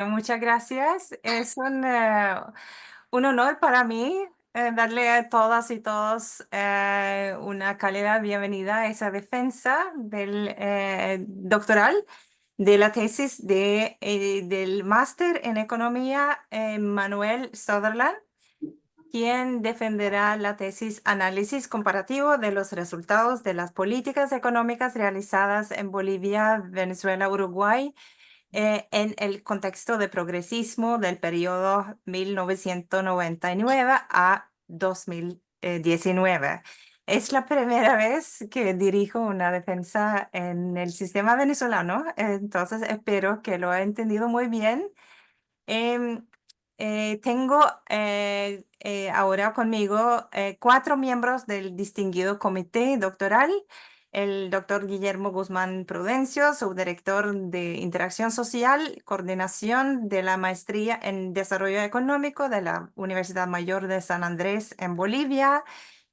Muchas gracias. Es un honor para mí darle a todas y todos una cálida bienvenida a esa defensa del doctoral de la tesis del máster en economía Manuel Sutherland, quien defenderá la tesis Análisis comparativo de los resultados de las políticas económicas realizadas en Bolivia, Venezuela, Uruguay en el contexto de progresismo del periodo 1999 a 2019. Es la primera vez que dirijo una defensa en el sistema venezolano, entonces espero que lo haya entendido muy bien. Em, Tengo ahora conmigo cuatro miembros del distinguido comité doctoral. El doctor Guillermo Guzmán Prudencio, subdirector de Interacción Social, coordinación de la maestría en Desarrollo Económico de la Universidad Mayor de San Andrés en Bolivia.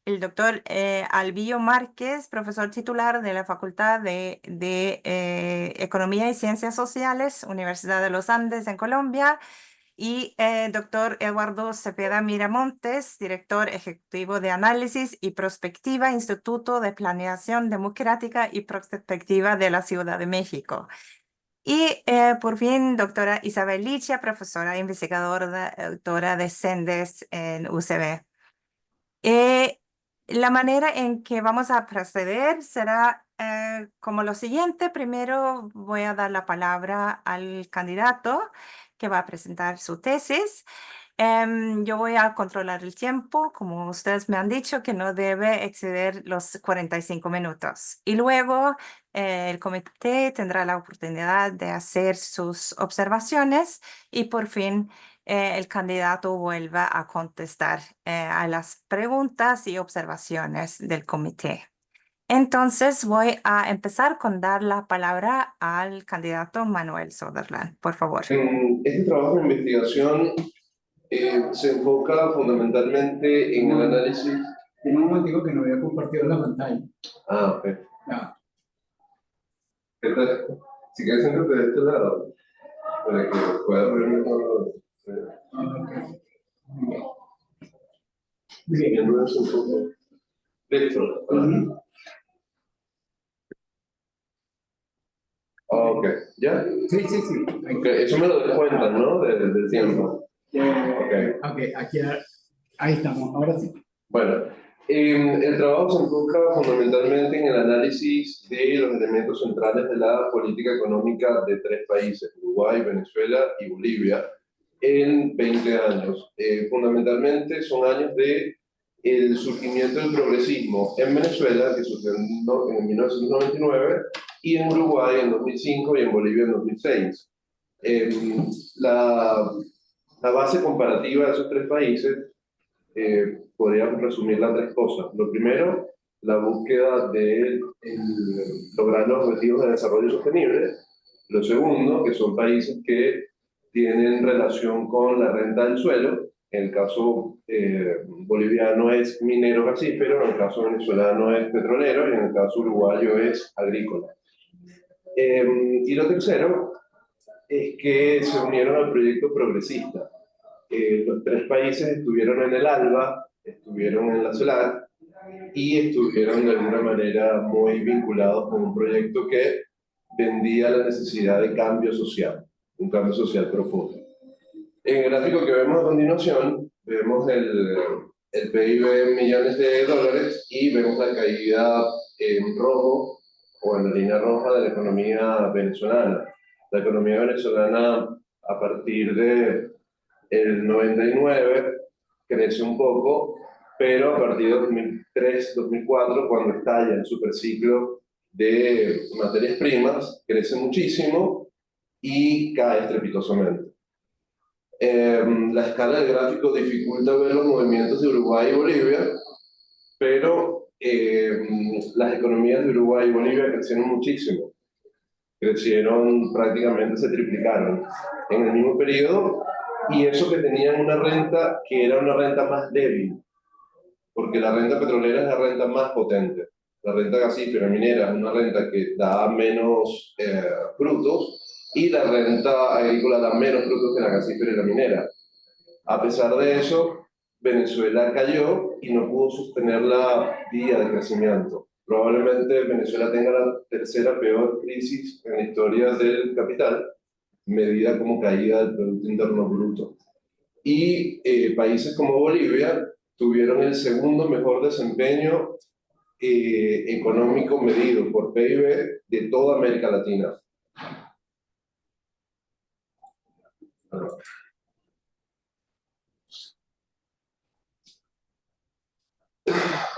El doctor Albillo Márquez, profesor titular de la Facultad de Economía y Ciencias Sociales, Universidad de los Andes en Colombia. Y doctor Eduardo Cepeda Miramontes, director ejecutivo de Análisis y Prospectiva, Instituto de Planeación Democrática y Prospectiva de la Ciudad de México. Y por fin, doctora Isabel Licia, profesora investigadora, doctora de CENDES en UCB. Eh, la manera en que vamos a proceder será como lo siguiente. Primero voy a dar la palabra al candidato que va a presentar su tesis. Yo voy a controlar el tiempo, como ustedes me han dicho, que no debe exceder los 45 minutos. Y luego el comité tendrá la oportunidad de hacer sus observaciones y por fin el candidato vuelva a contestar a las preguntas y observaciones del comité. Entonces voy a empezar con dar la palabra al candidato Manuel Sutherland, por favor. Este trabajo de investigación se enfoca fundamentalmente en el análisis. En un momento que no había compartido la pantalla. Ah, ok. Ya. Entonces, si quieres, siéntate de este lado para que puedas ver mejor. Siguiendo eso un poco. Listo. Ok, ¿ya? Sí, sí, sí. Okay. Eso me lo descuentan, ¿no? Del tiempo. Ok, aquí, ahí estamos, ahora sí. Bueno, el trabajo se enfoca fundamentalmente en el análisis de los elementos centrales de la política económica de tres países, Uruguay, Venezuela y Bolivia, en 20 años. Fundamentalmente son años de el surgimiento del progresismo en Venezuela, que surgió en 1999, y en Uruguay en 2005 y en Bolivia en 2006. La base comparativa de esos tres países podríamos resumirla en tres cosas. Lo primero, la búsqueda de lograr los objetivos de desarrollo sostenible. Lo segundo, que son países que tienen relación con la renta del suelo. En el caso boliviano es minero gasífero, en el caso venezolano es petrolero y en el caso uruguayo es agrícola. Y lo tercero es que se unieron al proyecto progresista. Los tres países estuvieron en el ALBA, estuvieron en la CELAC y estuvieron de alguna manera muy vinculados con un proyecto que vendía la necesidad de cambio social, un cambio social profundo. En el gráfico que vemos a continuación, vemos el PIB en millones de dólares y vemos la caída en rojo o en la línea roja de la economía venezolana. La economía venezolana, a partir de el 99 crece un poco, pero a partir de 2003-2004, cuando estalla el superciclo de materias primas, crece muchísimo y cae estrepitosamente. La escala del gráfico dificulta ver los movimientos de Uruguay y Bolivia, pero las economías de Uruguay y Bolivia crecieron muchísimo. Crecieron, prácticamente se triplicaron en el mismo periodo, y eso que tenían una renta que era una renta más débil, porque la renta petrolera es la renta más potente. La renta gasífera minera es una renta que da menos frutos y la renta agrícola da menos frutos que la gasífera y la minera. A pesar de eso, Venezuela cayó y no pudo sostener la vía de crecimiento. Probablemente Venezuela tenga la tercera peor crisis en la historia del capital, medida como caída del Producto Interno Bruto. Y países como Bolivia tuvieron el segundo mejor desempeño económico medido por PIB de toda América Latina.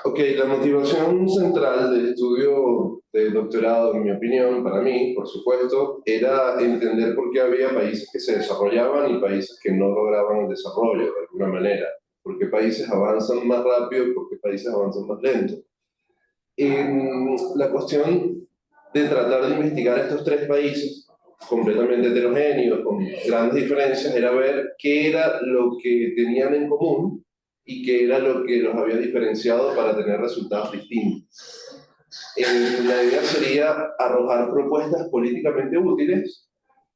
Ok, la motivación central del estudio de doctorado, en mi opinión, para mí, por supuesto, era entender por qué había países que se desarrollaban y países que no lograban el desarrollo de alguna manera. ¿Por qué países avanzan más rápido y por qué países avanzan más lento? La cuestión de tratar de investigar estos tres países completamente heterogéneos, con grandes diferencias, era ver qué era lo que tenían en común y qué era lo que los había diferenciado para tener resultados distintos. La idea sería arrojar propuestas políticamente útiles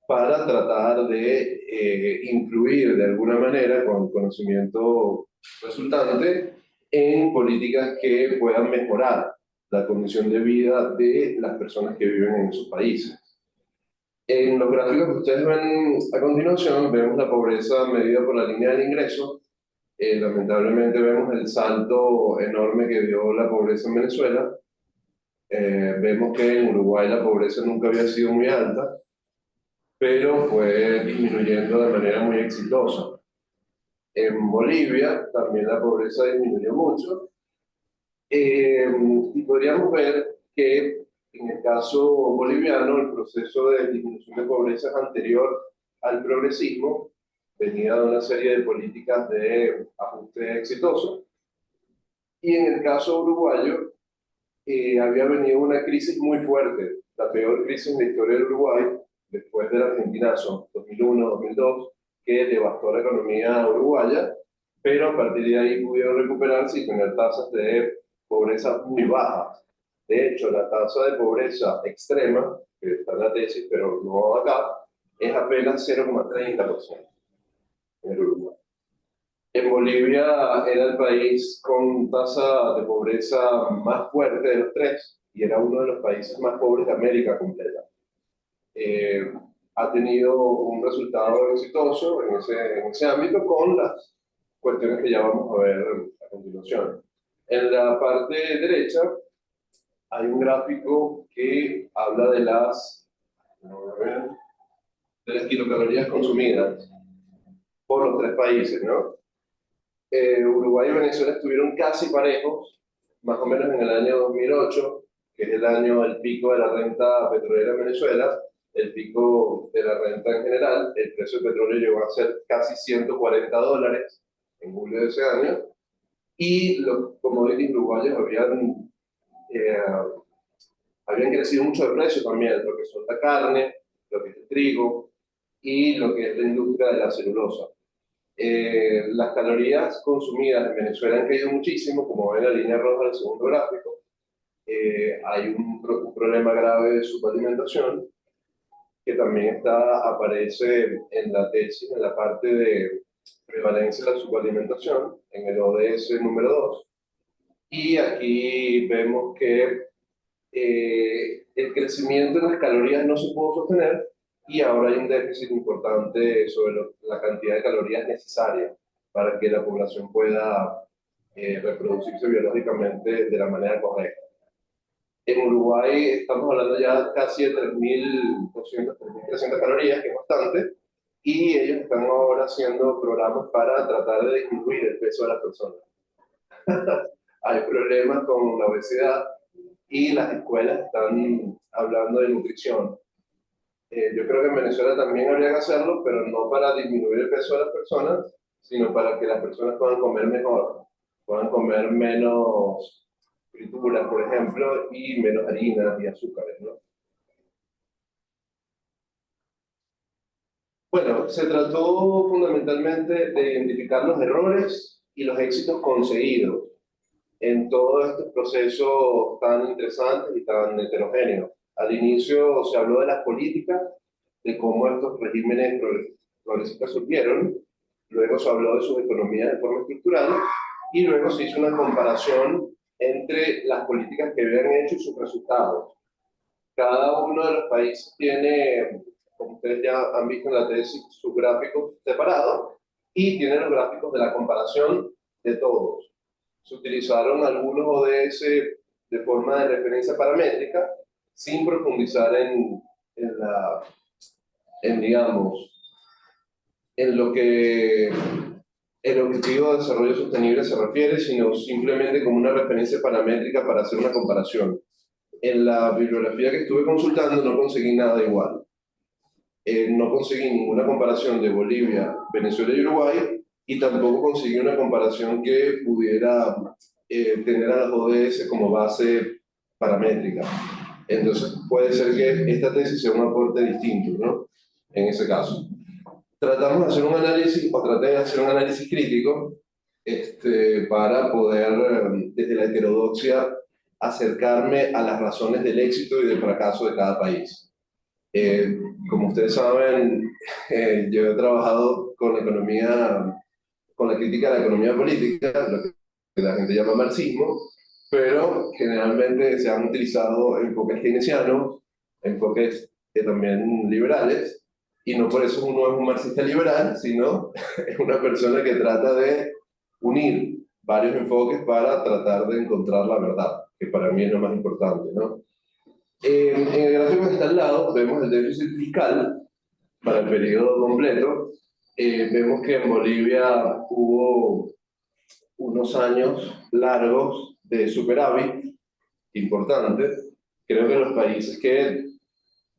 para tratar de influir de alguna manera con el conocimiento resultante en políticas que puedan mejorar la condición de vida de las personas que viven en esos países. En los gráficos que ustedes ven a continuación, vemos la pobreza medida por la línea del ingreso. Lamentablemente vemos el salto enorme que dio la pobreza en Venezuela. Vemos que en Uruguay la pobreza nunca había sido muy alta, pero fue disminuyendo de manera muy exitosa. En Bolivia también la pobreza disminuyó mucho. Y podríamos ver que en el caso boliviano el proceso de disminución de pobreza es anterior al progresismo, venía de una serie de políticas de ajuste exitoso. Y en el caso uruguayo había venido una crisis muy fuerte, la peor crisis en la historia del Uruguay, después del argentinazo 2001-2002, que devastó la economía uruguaya, pero a partir de ahí pudieron recuperarse y tener tasas de pobreza muy bajas. De hecho, la tasa de pobreza extrema, que está en la tesis, pero no acá, es apenas 0,30% en el Uruguay. En Bolivia era el país con tasa de pobreza más fuerte de los tres y era uno de los países más pobres de América completa. Ha tenido un resultado exitoso en ese ámbito con las cuestiones que ya vamos a ver a continuación. En la parte derecha hay un gráfico que habla de las kilocalorías consumidas por los tres países, ¿no? Uruguay y Venezuela estuvieron casi parejos, más o menos en el año 2008, que es el año del pico de la renta petrolera en Venezuela, el pico de la renta en general. El precio del petróleo llegó a ser casi $140 en julio de ese año, y los commodities uruguayos eh, habían crecido mucho de precio también, lo que son la carne, lo que es el trigo y lo que es la industria de la celulosa. Las calorías consumidas en Venezuela han caído muchísimo, como ven en la línea roja del segundo gráfico. Hay un problema grave de subalimentación, que también aparece en la tesis, en la parte de prevalencia de la subalimentación, en el ODS número 2. Y aquí vemos que el crecimiento en las calorías no se pudo sostener y ahora hay un déficit importante sobre la cantidad de calorías necesarias para que la población pueda reproducirse biológicamente de la manera correcta. En Uruguay estamos hablando ya casi de 3.200, 3.300 calorías, que es bastante, y ellos están ahora haciendo programas para tratar de disminuir el peso de las personas. Hay problemas con la obesidad y las escuelas están hablando de nutrición. Yo creo que en Venezuela también habría que hacerlo, pero no para disminuir el peso de las personas, sino para que las personas puedan comer mejor, puedan comer menos frituras, por ejemplo, y menos harinas y azúcares, ¿no? Bueno, se trató fundamentalmente de identificar los errores y los éxitos conseguidos en todos estos procesos tan interesantes y tan heterogéneos. Al inicio se habló de las políticas de cómo estos regímenes progresistas surgieron, luego se habló de sus economías de forma estructural, y luego se hizo una comparación entre las políticas que habían hecho y sus resultados. Cada uno de los países tiene, como ustedes ya han visto en la tesis, sus gráficos separados, y tiene los gráficos de la comparación de todos. Se utilizaron algunos ODS de forma de referencia paramétrica, sin profundizar digamos, en lo que el objetivo de desarrollo sostenible se refiere, sino simplemente como una referencia paramétrica para hacer una comparación. En la bibliografía que estuve consultando no conseguí nada igual. No conseguí ninguna comparación de Bolivia, Venezuela y Uruguay, y tampoco conseguí una comparación que pudiera tener a las ODS como base paramétrica. Entonces puede ser que esta tesis sea un aporte distinto, ¿no? En ese caso. Tratamos de hacer un análisis, o traté de hacer un análisis crítico para poder, desde la heterodoxia, acercarme a las razones del éxito y del fracaso de cada país. Como ustedes saben, yo he trabajado con la economía, con la crítica de la economía política, lo que la gente llama marxismo, pero generalmente se han utilizado enfoques keynesianos, enfoques también liberales, y no por eso uno es un marxista liberal, sino es una persona que trata de unir varios enfoques para tratar de encontrar la verdad, que para mí es lo más importante, ¿no? En el gráfico que está al lado vemos el déficit fiscal para el periodo completo. Vemos que en Bolivia hubo unos años largos de superávit importante. Creo que los países que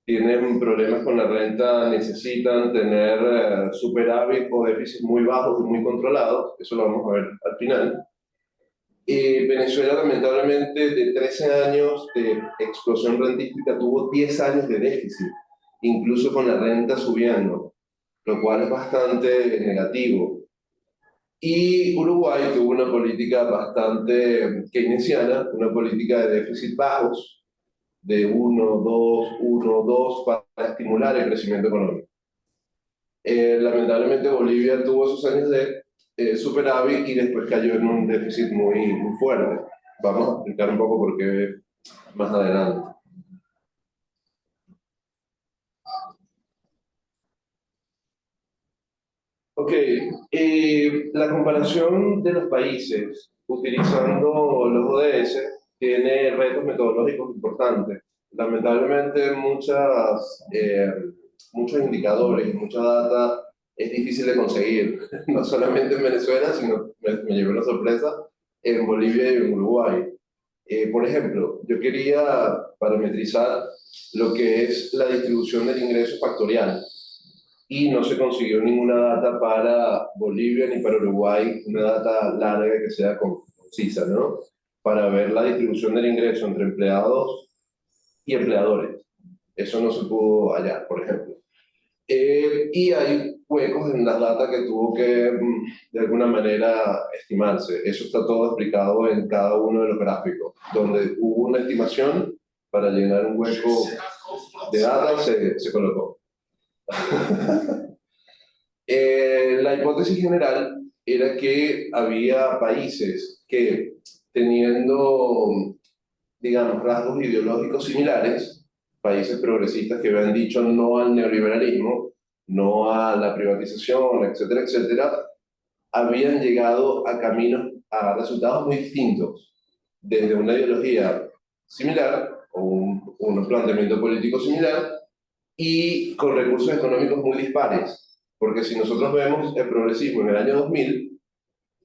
tienen problemas con la renta necesitan tener superávit o déficits muy bajos y muy controlados. Eso lo vamos a ver al final. Venezuela, lamentablemente, de 13 años de explosión rentística, tuvo 10 años de déficit, incluso con la renta subiendo, lo cual es bastante negativo. Y Uruguay tuvo una política bastante keynesiana, una política de déficit bajos, de 1, 2, 1, 2, para estimular el crecimiento económico. Lamentablemente Bolivia tuvo esos años de superávit y después cayó en un déficit muy, muy fuerte. Vamos a explicar un poco por qué más adelante. Ok, la comparación de los países utilizando los ODS tiene retos metodológicos importantes. Lamentablemente muchos indicadores y mucha data es difícil de conseguir, no solamente en Venezuela, sino me llevé una sorpresa en Bolivia y en Uruguay. Por ejemplo, yo quería parametrizar lo que es la distribución del ingreso factorial y no se consiguió ninguna data para Bolivia ni para Uruguay, una data larga que sea concisa, ¿no? Para ver la distribución del ingreso entre empleados y empleadores. Eso no se pudo hallar, por ejemplo. Y hay huecos en las datas que tuvo que, de alguna manera, estimarse. Eso está todo explicado en cada uno de los gráficos, donde hubo una estimación para llenar un hueco de data, se colocó. La hipótesis general era que había países que, teniendo, digamos, rasgos ideológicos similares, países progresistas que habían dicho no al neoliberalismo, no a la privatización, etcétera, etcétera, habían llegado a caminos, a resultados muy distintos, desde una ideología similar o un planteamiento político similar y con recursos económicos muy dispares. Porque si nosotros vemos el progresismo en el año 2000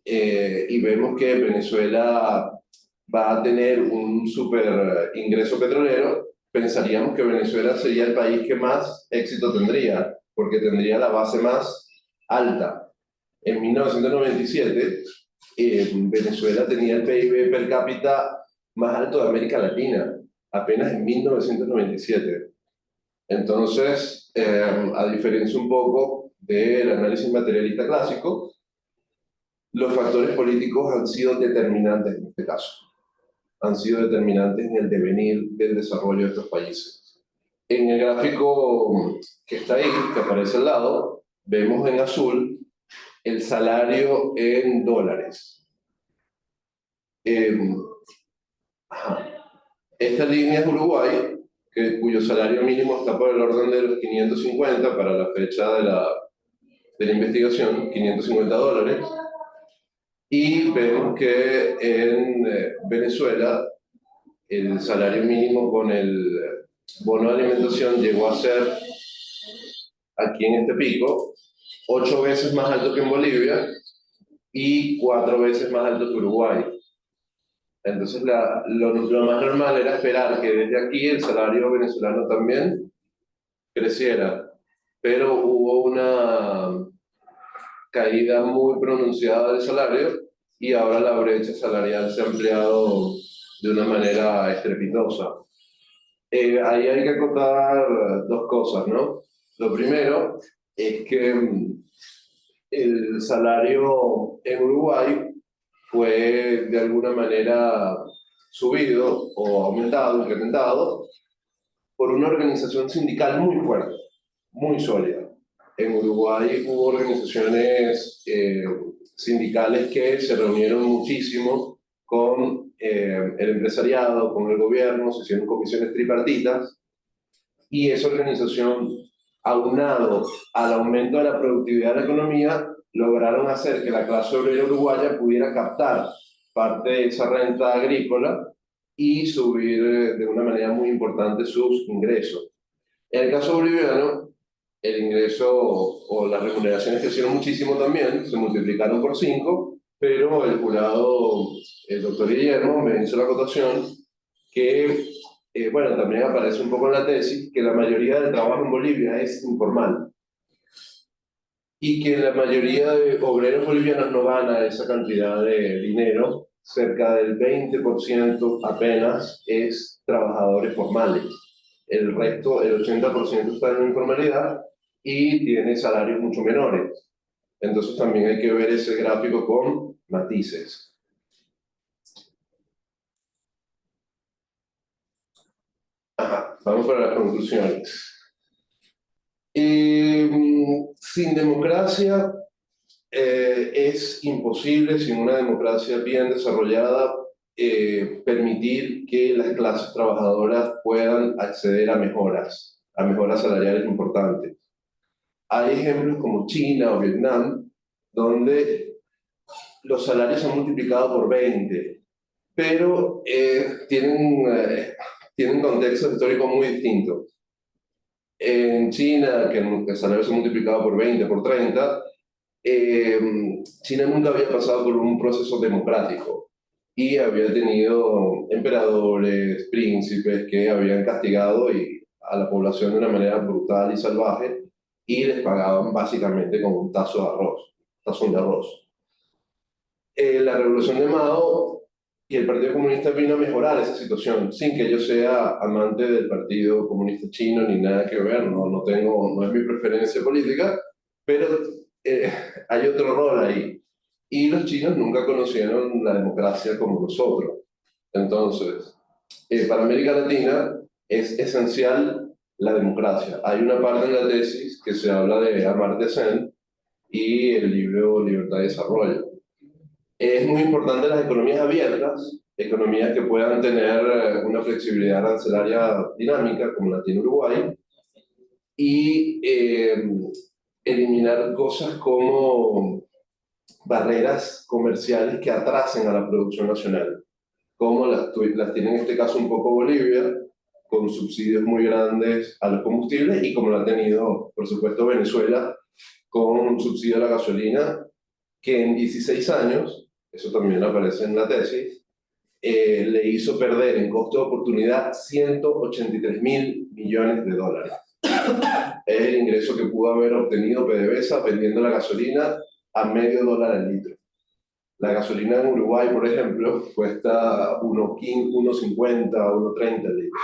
y vemos que Venezuela va a tener un super ingreso petrolero, pensaríamos que Venezuela sería el país que más éxito tendría, porque tendría la base más alta. En 1997, Venezuela tenía el PIB per cápita más alto de América Latina, apenas en 1997. Entonces, a diferencia un poco del análisis materialista clásico, los factores políticos han sido determinantes en este caso. Han sido determinantes en el devenir del desarrollo de estos países. En el gráfico que está ahí, que aparece al lado, vemos en azul el salario en dólares. Ajá. Esta línea es Uruguay, cuyo salario mínimo está por el orden de los 550 para la fecha de la investigación, $550. Y vemos que en Venezuela el salario mínimo con el bono de alimentación llegó a ser, aquí en este pico, 8 veces más alto que en Bolivia y 4 veces más alto que Uruguay. Entonces lo más normal era esperar que desde aquí el salario venezolano también creciera, pero hubo una caída muy pronunciada del salario y ahora la brecha salarial se ha ampliado de una manera estrepitosa. Ahí hay que acotar dos cosas, ¿no? Lo primero es que el salario en Uruguay fue de alguna manera subido o aumentado, incrementado, por una organización sindical muy fuerte, muy sólida. En Uruguay hubo organizaciones sindicales que se reunieron muchísimo con el empresariado, con el gobierno, se hicieron comisiones tripartitas, y esa organización, aunado al aumento de la productividad de la economía, lograron hacer que la clase obrera uruguaya pudiera captar parte de esa renta agrícola y subir de una manera muy importante sus ingresos. En el caso boliviano, el ingreso o las remuneraciones crecieron muchísimo también, se multiplicaron por 5, pero el jurado, el doctor Guillermo, me hizo la acotación que, bueno, también aparece un poco en la tesis, que la mayoría del trabajo en Bolivia es informal y que la mayoría de obreros bolivianos no gana esa cantidad de dinero, cerca del 20% apenas es trabajadores formales. El resto, el 80% está en la informalidad y tiene salarios mucho menores. Entonces también hay que ver ese gráfico con matices. Ajá, vamos para las conclusiones. Sin democracia es imposible, sin una democracia bien desarrollada, permitir que las clases trabajadoras puedan acceder a mejoras salariales importantes. Hay ejemplos como China o Vietnam, donde los salarios se han multiplicado por 20, pero tienen contextos históricos muy distintos. En China, que el salario se ha multiplicado por 20, por 30, China nunca había pasado por un proceso democrático y había tenido emperadores, príncipes que habían castigado a la población de una manera brutal y salvaje y les pagaban básicamente con un tazón de arroz. La revolución de Mao y el Partido Comunista vino a mejorar esa situación, sin que yo sea amante del Partido Comunista Chino ni nada que ver, no es mi preferencia política, pero hay otro rol ahí. Y los chinos nunca conocieron la democracia como nosotros. Entonces, para América Latina es esencial la democracia. Hay una parte en la tesis que se habla de Amartya Sen y el libro Libertad y Desarrollo. Es muy importante las economías abiertas, economías que puedan tener una flexibilidad arancelaria dinámica, como la tiene Uruguay, y eliminar cosas como barreras comerciales que atrasen a la producción nacional, como las tiene en este caso un poco Bolivia, con subsidios muy grandes a los combustibles, y como lo ha tenido, por supuesto, Venezuela, con un subsidio a la gasolina, que en 16 años, eso también aparece en la tesis, le hizo perder en costo de oportunidad $183.000 millones. Es el ingreso que pudo haber obtenido PDVSA vendiendo la gasolina a $0.50 el litro. La gasolina en Uruguay, por ejemplo, cuesta 1.50, 1.30 el litro.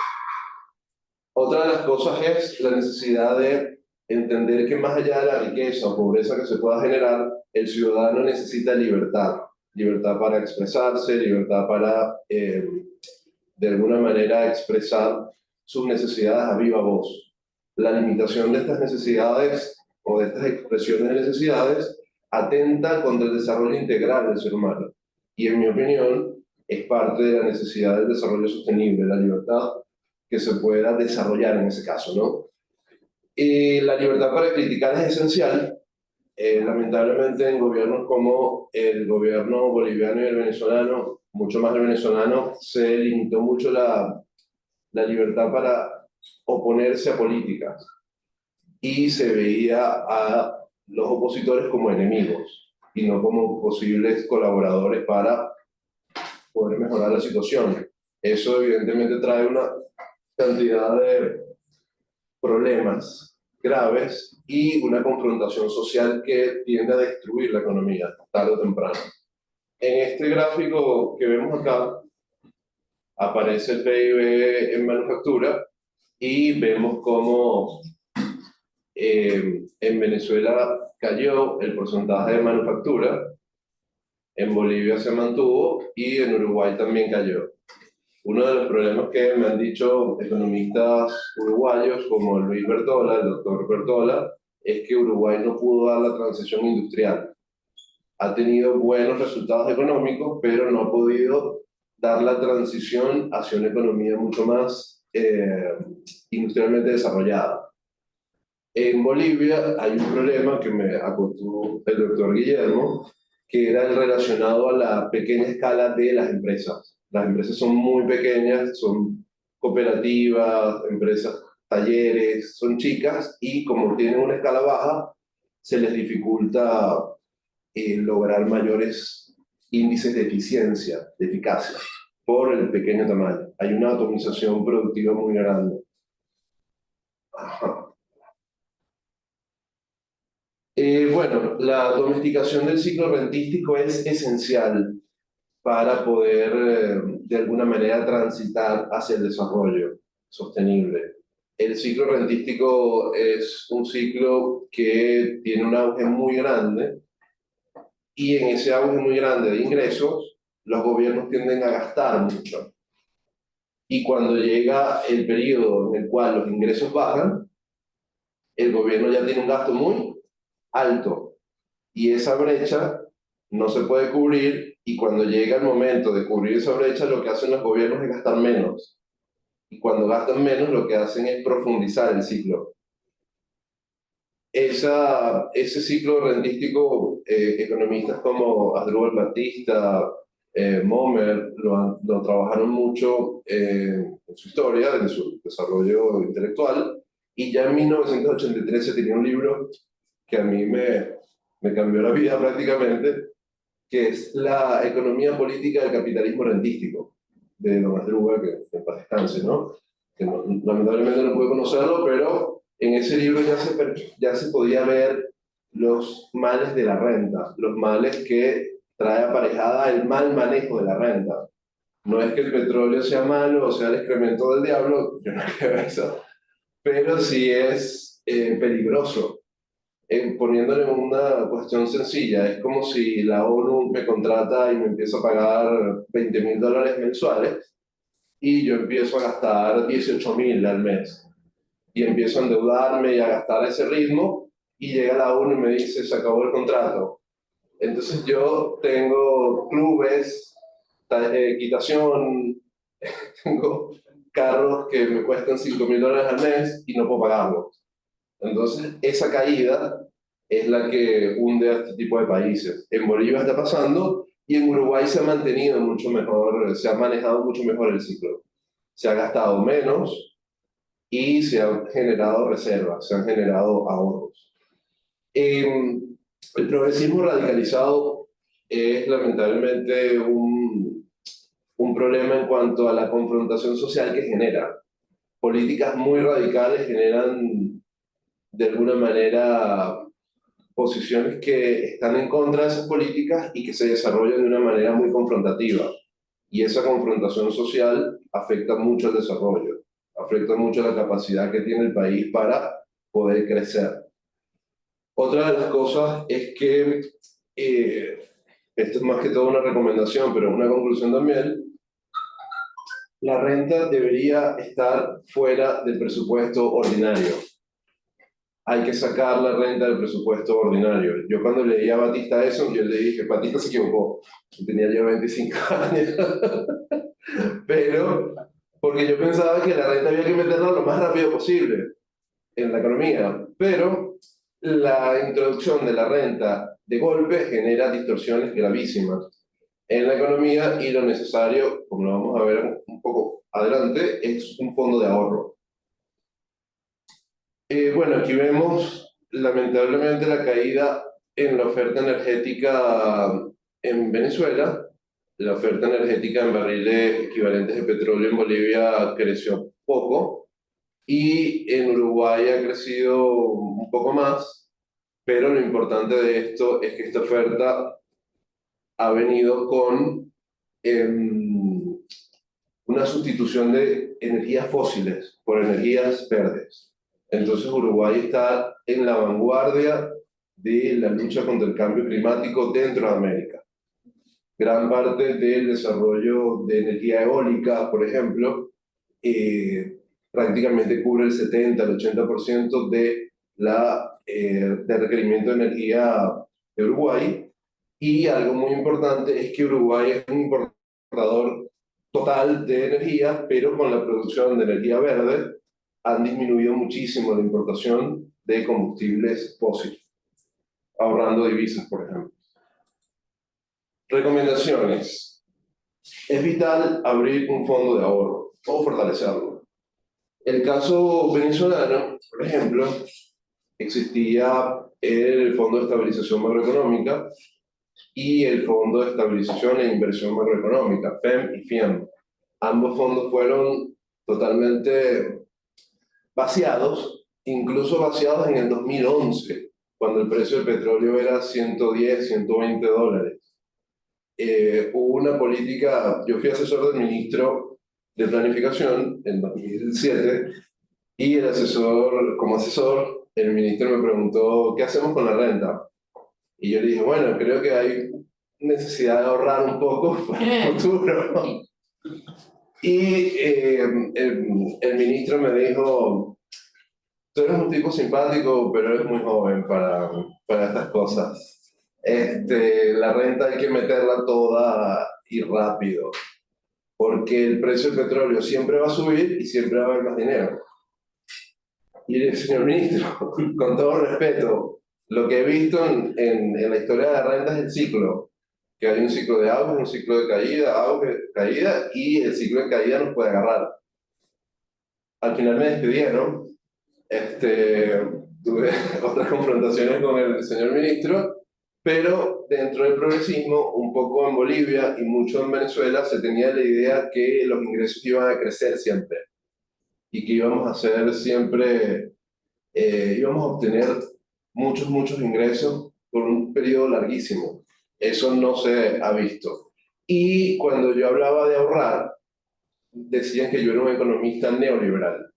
Otra de las cosas es la necesidad de entender que más allá de la riqueza o pobreza que se pueda generar, el ciudadano necesita libertad. Libertad para expresarse, libertad para, de alguna manera, expresar sus necesidades a viva voz. La limitación de estas necesidades o de estas expresiones de necesidades atenta contra el desarrollo integral del ser humano. Y en mi opinión, es parte de la necesidad del desarrollo sostenible, la libertad que se pueda desarrollar en ese caso, ¿no? La libertad para criticar es esencial. Lamentablemente en gobiernos como el gobierno boliviano y el venezolano, mucho más el venezolano, se limitó mucho la libertad para oponerse a políticas y se veía a los opositores como enemigos y no como posibles colaboradores para poder mejorar la situación. Eso evidentemente trae una cantidad de problemas graves y una confrontación social que tiende a destruir la economía tarde o temprano. En este gráfico que vemos acá aparece el PIB en manufactura y vemos cómo en Venezuela cayó el porcentaje de manufactura, en Bolivia se mantuvo y en Uruguay también cayó. Uno de los problemas que me han dicho economistas uruguayos como Luis Bertola, el doctor Bertola, es que Uruguay no pudo dar la transición industrial. Ha tenido buenos resultados económicos, pero no ha podido dar la transición hacia una economía mucho más industrialmente desarrollada. En Bolivia hay un problema que me acotó el doctor Guillermo, que era el relacionado a la pequeña escala de las empresas. Las empresas son muy pequeñas, son cooperativas, empresas, talleres, son chicas y como tienen una escala baja, se les dificulta lograr mayores índices de eficiencia, de eficacia, por el pequeño tamaño. Hay una atomización productiva muy grande. Ajá. Bueno, la domesticación del ciclo rentístico es esencial para poder, de alguna manera, transitar hacia el desarrollo sostenible. El ciclo rentístico es un ciclo que tiene un auge muy grande y en ese auge muy grande de ingresos, los gobiernos tienden a gastar mucho. Y cuando llega el periodo en el cual los ingresos bajan, el gobierno ya tiene un gasto muy alto y esa brecha no se puede cubrir y cuando llega el momento de cubrir esa brecha lo que hacen los gobiernos es gastar menos y cuando gastan menos lo que hacen es profundizar el ciclo. Ese ciclo rentístico, economistas como Asdrúbal Batista, Momer, lo trabajaron mucho en su historia, en su desarrollo intelectual, y ya en 1983 se tenía un libro que a mí me cambió la vida prácticamente, que es La economía política del capitalismo rentístico, de Don Asdrúbal, que en paz descanse, ¿no? Que lamentablemente no pude conocerlo, pero en ese libro ya se podía ver los males de la renta, los males que trae aparejada el mal manejo de la renta. No es que el petróleo sea malo o sea el excremento del diablo, yo no creo eso, pero sí es peligroso. Poniéndole una cuestión sencilla, es como si la ONU me contrata y me empieza a pagar $20.000 mensuales y yo empiezo a gastar 18.000 al mes y empiezo a endeudarme y a gastar a ese ritmo y llega la ONU y me dice se acabó el contrato. Entonces yo tengo clubes, equitación, tengo carros que me cuestan $5.000 al mes y no puedo pagarlos. Entonces esa caída es la que hunde a este tipo de países. En Bolivia está pasando y en Uruguay se ha mantenido mucho mejor, se ha manejado mucho mejor el ciclo. Se ha gastado menos y se han generado reservas, se han generado ahorros. El progresismo radicalizado es lamentablemente un problema en cuanto a la confrontación social que genera. Políticas muy radicales generan de alguna manera posiciones que están en contra de esas políticas y que se desarrollan de una manera muy confrontativa. Y esa confrontación social afecta mucho el desarrollo, afecta mucho la capacidad que tiene el país para poder crecer. Otra de las cosas es que, esto es más que todo una recomendación, pero una conclusión también, la renta debería estar fuera del presupuesto ordinario. Hay que sacar la renta del presupuesto ordinario. Yo cuando leí a Batista eso, yo le dije, Batista se equivocó, tenía yo 25 años, pero porque yo pensaba que la renta había que meterla lo más rápido posible en la economía, pero la introducción de la renta de golpe genera distorsiones gravísimas en la economía y lo necesario, como lo vamos a ver un poco adelante, es un fondo de ahorro. Bueno, aquí vemos lamentablemente la caída en la oferta energética en Venezuela. La oferta energética en barriles equivalentes de petróleo en Bolivia creció poco y en Uruguay ha crecido un poco más, pero lo importante de esto es que esta oferta ha venido con una sustitución de energías fósiles por energías verdes. Entonces Uruguay está en la vanguardia de la lucha contra el cambio climático dentro de América. Gran parte del desarrollo de energía eólica, por ejemplo, prácticamente cubre el 70 al 80% del requerimiento de energía de Uruguay. Y algo muy importante es que Uruguay es un importador total de energía, pero con la producción de energía verde han disminuido muchísimo la importación de combustibles fósiles, ahorrando divisas, por ejemplo. Recomendaciones. Es vital abrir un fondo de ahorro o fortalecerlo. El caso venezolano, por ejemplo, existía el Fondo de Estabilización Macroeconómica y el Fondo de Estabilización e Inversión Macroeconómica, FEM y FIEM. Ambos fondos fueron totalmente vaciados, incluso vaciados en el 2011, cuando el precio del petróleo era 110, 120 dólares. Hubo una política, yo fui asesor del ministro de Planificación en 2007 y como asesor, el ministro me preguntó, ¿qué hacemos con la renta? Y yo le dije, bueno, creo que hay necesidad de ahorrar un poco para el futuro. Y el ministro me dijo, tú eres un tipo simpático, pero eres muy joven para estas cosas. La renta hay que meterla toda y rápido, porque el precio del petróleo siempre va a subir y siempre va a haber más dinero. Y le dije, señor ministro, con todo respeto, lo que he visto en la historia de la renta es el ciclo, que hay un ciclo de auge, un ciclo de caída, auge, caída, y el ciclo de caída nos puede agarrar. Al final me despidieron, tuve otras confrontaciones con el señor ministro, pero dentro del progresismo, un poco en Bolivia y mucho en Venezuela, se tenía la idea que los ingresos iban a crecer siempre y que íbamos a hacer siempre, íbamos a obtener muchos ingresos por un periodo larguísimo. Eso no se ha visto. Y cuando yo hablaba de ahorrar, decían que yo era un economista neoliberal,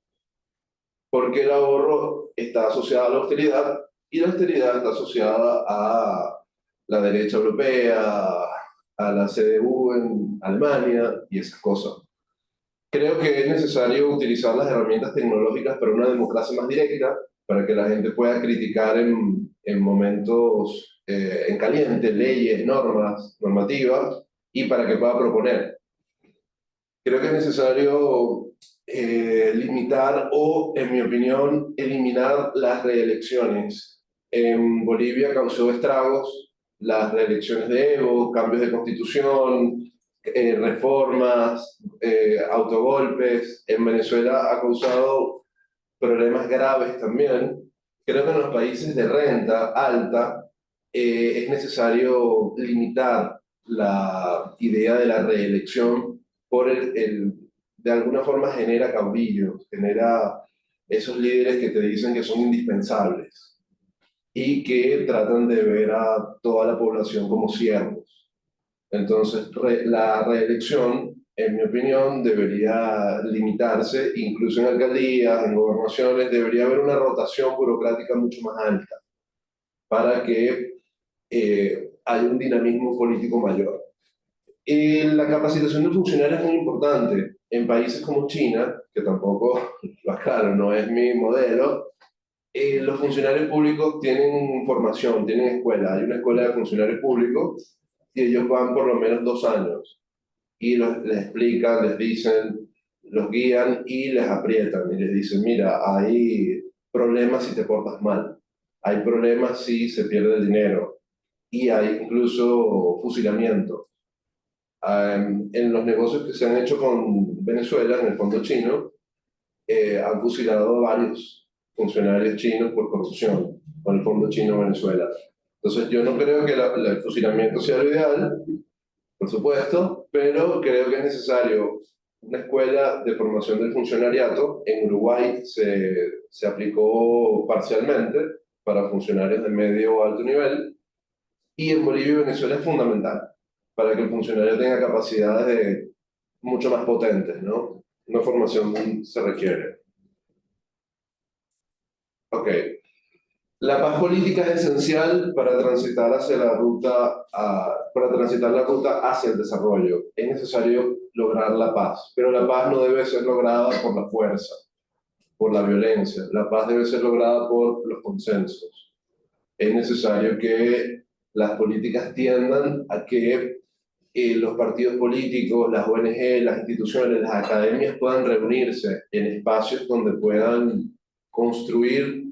porque el ahorro está asociado a la austeridad y la austeridad está asociada a la derecha europea, a la CDU en Alemania y esas cosas. Creo que es necesario utilizar las herramientas tecnológicas para una democracia más directa, para que la gente pueda criticar en momentos en caliente, leyes, normativas, y para que pueda proponer. Creo que es necesario limitar o, en mi opinión, eliminar las reelecciones. En Bolivia causó estragos las reelecciones de Evo, cambios de constitución, reformas, autogolpes. En Venezuela ha causado problemas graves también. Creo que en los países de renta alta es necesario limitar la idea de la reelección por de alguna forma genera caudillos, genera esos líderes que te dicen que son indispensables y que tratan de ver a toda la población como siervos. Entonces, la reelección, en mi opinión, debería limitarse, incluso en alcaldías, en gobernaciones, debería haber una rotación burocrática mucho más alta para que haya un dinamismo político mayor. La capacitación de funcionarios es muy importante. En países como China, que tampoco, claro, no es mi modelo, los funcionarios públicos tienen formación, tienen escuela. Hay una escuela de funcionarios públicos y ellos van por lo menos 2 años y les explican, les dicen, los guían y les aprietan y les dicen, mira, hay problemas si te portas mal, hay problemas si se pierde el dinero y hay incluso fusilamiento. En los negocios que se han hecho con Venezuela, en el fondo chino, han fusilado a varios funcionarios chinos por corrupción con el fondo chino Venezuela. Entonces yo no creo que el fusilamiento sea lo ideal, por supuesto, pero creo que es necesario una escuela de formación del funcionariato. En Uruguay se aplicó parcialmente para funcionarios de medio o alto nivel, y en Bolivia y Venezuela es fundamental para que el funcionario tenga capacidades mucho más potentes, ¿no? Una formación se requiere. Ok. La paz política es esencial para transitar hacia para transitar la ruta hacia el desarrollo. Es necesario lograr la paz, pero la paz no debe ser lograda por la fuerza, por la violencia. La paz debe ser lograda por los consensos. Es necesario que las políticas tiendan a que los partidos políticos, las ONG, las instituciones, las academias puedan reunirse en espacios donde puedan construir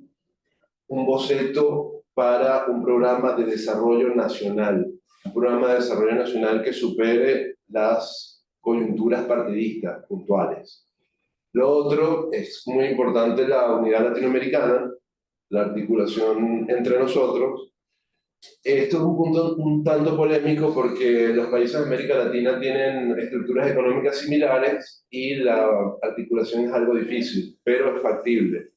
un boceto para un programa de desarrollo nacional, un programa de desarrollo nacional que supere las coyunturas partidistas puntuales. Lo otro es muy importante, la unidad latinoamericana, la articulación entre nosotros. Esto es un punto un tanto polémico porque los países de América Latina tienen estructuras económicas similares y la articulación es algo difícil, pero es factible.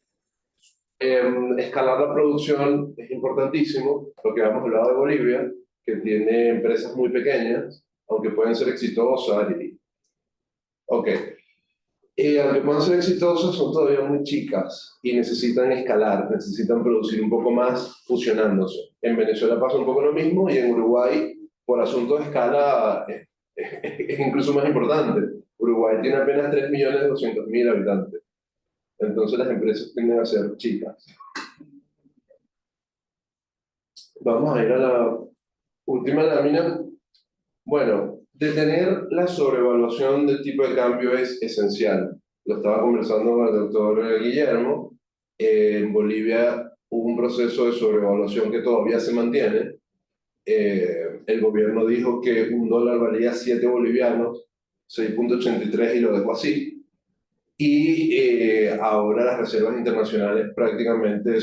Escalar la producción es importantísimo, lo que hemos hablado de Bolivia, que tiene empresas muy pequeñas, aunque pueden ser exitosas. Ok, aunque puedan ser exitosas, son todavía muy chicas y necesitan escalar, necesitan producir un poco más fusionándose. En Venezuela pasa un poco lo mismo y en Uruguay, por asunto de escala, es incluso más importante. Uruguay tiene apenas 3.200.000 habitantes, entonces las empresas tienden a ser chicas. Vamos a ir a la última lámina. Bueno, detener la sobrevaluación del tipo de cambio es esencial. Lo estaba conversando con el doctor Guillermo. En Bolivia hubo un proceso de sobrevaluación que todavía se mantiene. El gobierno dijo que un dólar valía 7 bolivianos, 6,83 y lo dejó así. Y ahora las reservas internacionales prácticamente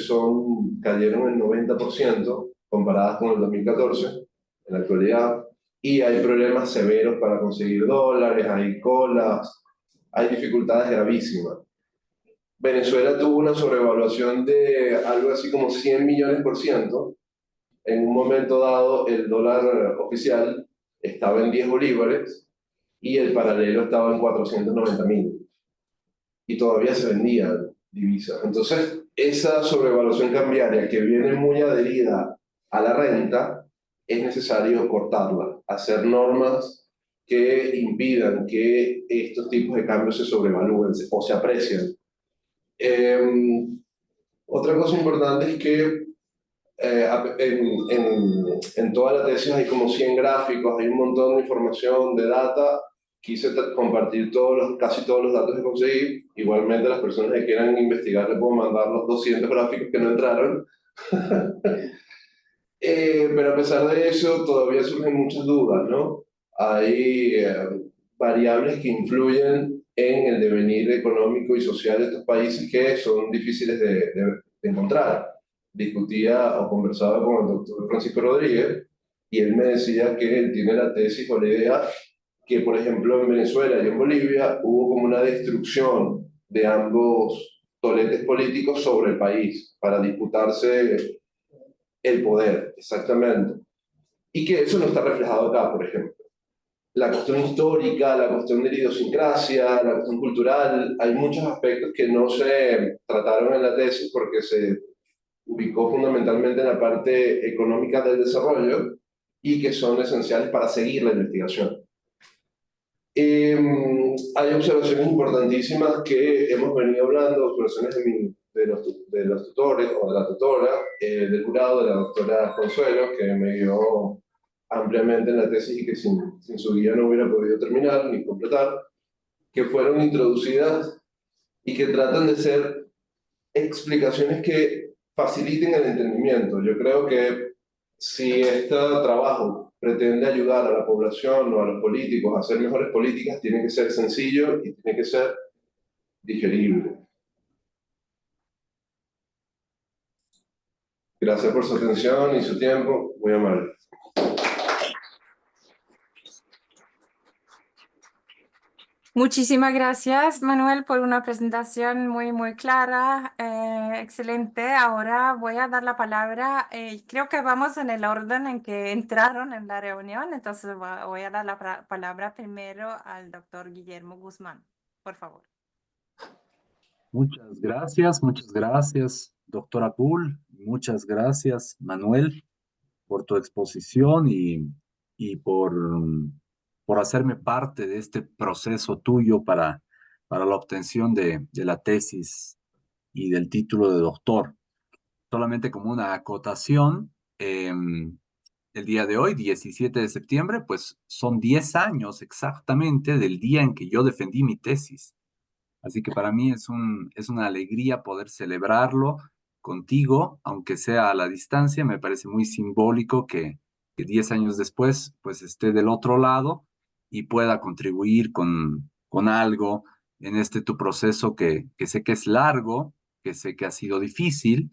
cayeron el 90% comparadas con el 2014 en la actualidad, y hay problemas severos para conseguir dólares, hay colas, hay dificultades gravísimas. Venezuela tuvo una sobrevaluación de algo así como 100 millones por ciento. En un momento dado, el dólar oficial estaba en 10 bolívares y el paralelo estaba en 490.000. Y todavía se vendían divisas. Entonces, esa sobrevaluación cambiaria que viene muy adherida a la renta, es necesario cortarla, hacer normas que impidan que estos tipos de cambios se sobrevalúen o se aprecien. Otra cosa importante es que en toda la tesis hay como 100 gráficos, hay un montón de información, de data. Quise compartir casi todos los datos que conseguí. Igualmente, las personas que quieran investigar, les puedo mandar los 200 gráficos que no entraron. Pero a pesar de eso, todavía surgen muchas dudas, ¿no? Hay variables que influyen en el devenir económico y social de estos países que son difíciles de encontrar. Discutía o conversaba con el doctor Francisco Rodríguez y él me decía que él tiene la tesis o la idea que, por ejemplo, en Venezuela y en Bolivia hubo como una destrucción de ambos toletes políticos sobre el país para disputarse el poder, exactamente. Y que eso no está reflejado acá, por ejemplo. La cuestión histórica, la cuestión de la idiosincrasia, la cuestión cultural, hay muchos aspectos que no se trataron en la tesis porque se ubicó fundamentalmente en la parte económica del desarrollo y que son esenciales para seguir la investigación. Hay observaciones importantísimas que hemos venido hablando, observaciones de los tutores o de la tutora, del jurado, de la doctora Consuelo, que me guió ampliamente en la tesis y que sin su guía no hubiera podido terminar ni completar, que fueron introducidas y que tratan de ser explicaciones que faciliten el entendimiento. Yo creo que si este trabajo pretende ayudar a la población o a los políticos a hacer mejores políticas, tiene que ser sencillo y tiene que ser digerible. Gracias por su atención y su tiempo, muy amable. Muchísimas gracias, Manuel, por una presentación muy clara, excelente. Ahora voy a dar la palabra, creo que vamos en el orden en que entraron en la reunión, entonces voy a dar la palabra primero al doctor Guillermo Guzmán, por favor. Muchas gracias, doctora Poole. Muchas gracias, Manuel, por tu exposición y por hacerme parte de este proceso tuyo para la obtención de la tesis y del título de doctor. Solamente como una acotación, el día de hoy, 17 de septiembre, pues son 10 años exactamente del día en que yo defendí mi tesis. Así que para mí es una alegría poder celebrarlo contigo, aunque sea a la distancia. Me parece muy simbólico que 10 años después pues esté del otro lado y pueda contribuir con algo en este tu proceso que sé que es largo, que sé que ha sido difícil,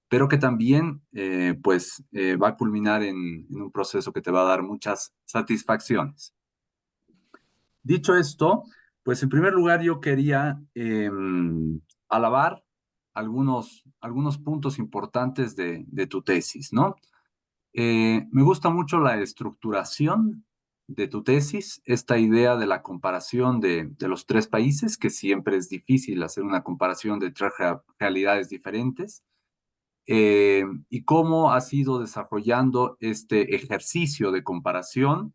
pero que también va a culminar en un proceso que te va a dar muchas satisfacciones. Dicho esto, pues en primer lugar yo quería alabar algunos puntos importantes de tu tesis, ¿no? Me gusta mucho la estructuración de tu tesis, esta idea de la comparación de los tres países, que siempre es difícil hacer una comparación de tres realidades diferentes, y cómo has ido desarrollando este ejercicio de comparación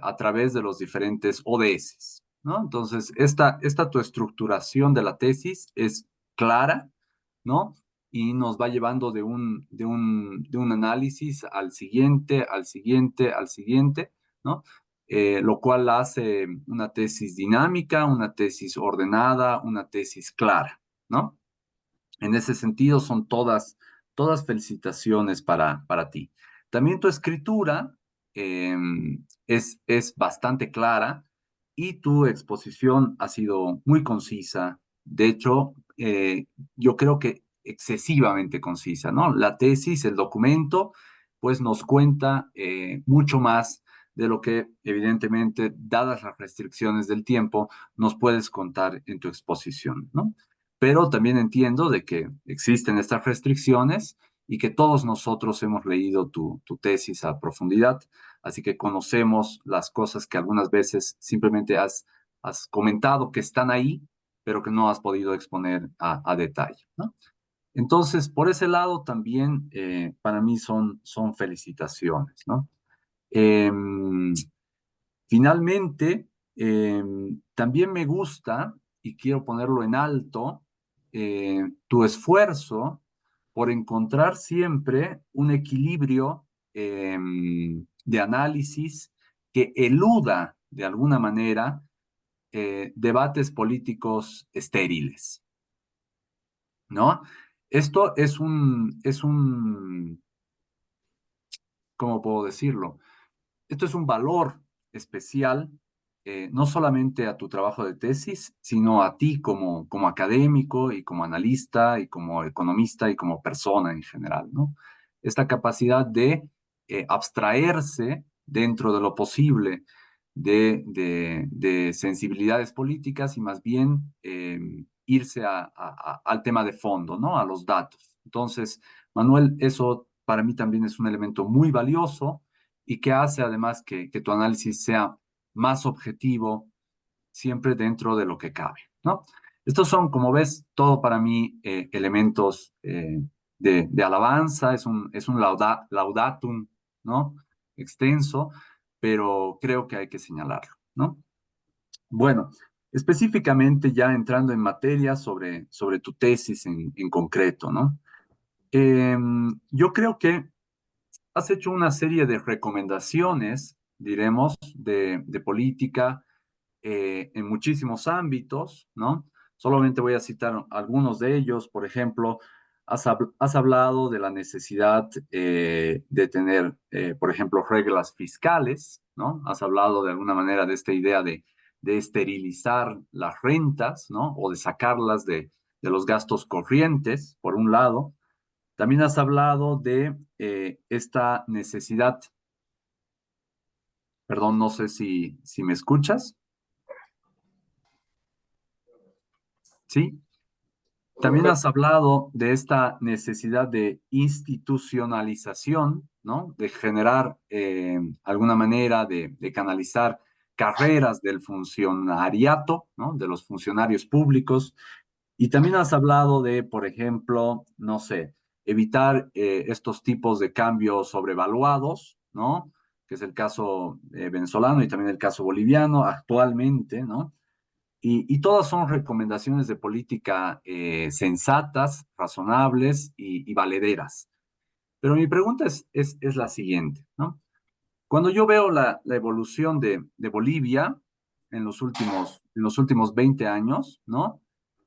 a través de los diferentes ODS, ¿no? Entonces, esta tu estructuración de la tesis es clara, ¿no? Y nos va llevando de un análisis al siguiente, al siguiente, al siguiente, ¿no? Lo cual hace una tesis dinámica, una tesis ordenada, una tesis clara, ¿no? En ese sentido, son todas felicitaciones para ti. También tu escritura eh, es bastante clara y tu exposición ha sido muy concisa. De hecho, yo creo que excesivamente concisa, ¿no? La tesis, el documento, pues nos cuenta mucho más de lo que, evidentemente, dadas las restricciones del tiempo, nos puedes contar en tu exposición, ¿no? Pero también entiendo de que existen estas restricciones y que todos nosotros hemos leído tu tesis a profundidad, así que conocemos las cosas que algunas veces simplemente has comentado que están ahí, pero que no has podido exponer a detalle, ¿no? Entonces, por ese lado también para mí son felicitaciones, ¿no? Em, Finalmente, también me gusta, y quiero ponerlo en alto, tu esfuerzo por encontrar siempre un equilibrio de análisis que eluda de alguna manera debates políticos estériles, ¿no? Esto ¿cómo puedo decirlo? Esto es un valor especial, no solamente a tu trabajo de tesis, sino a ti como académico y como analista y como economista y como persona en general, ¿no? Esta capacidad de abstraerse dentro de lo posible de sensibilidades políticas y más bien irse al tema de fondo, ¿no? A los datos. Entonces, Manuel, eso para mí también es un elemento muy valioso y que hace además que tu análisis sea más objetivo siempre dentro de lo que cabe, ¿no? Estos son, como ves, todo para mí elementos de alabanza, es un laudatum, ¿no? Extenso, pero creo que hay que señalarlo, ¿no? Bueno, específicamente ya entrando en materia sobre tu tesis en concreto, ¿no? Yo creo que has hecho una serie de recomendaciones, diremos, de política en muchísimos ámbitos, ¿no? Solamente voy a citar algunos de ellos. Por ejemplo, has hablado de la necesidad de tener, por ejemplo, reglas fiscales, ¿no? Has hablado de alguna manera de esta idea de esterilizar las rentas, ¿no? O de sacarlas de los gastos corrientes, por un lado. También has hablado de esta necesidad, perdón, no sé si me escuchas, ¿sí? También has hablado de esta necesidad de institucionalización, ¿no? De generar alguna manera de canalizar carreras del funcionariato, ¿no? De los funcionarios públicos. Y también has hablado de, por ejemplo, no sé, evitar estos tipos de cambios sobrevaluados, ¿no? Que es el caso venezolano y también el caso boliviano actualmente, ¿no? Y todas son recomendaciones de política sensatas, razonables y valederas. Pero mi pregunta es la siguiente, ¿no? Cuando yo veo la evolución de Bolivia en los últimos 20 años, ¿no?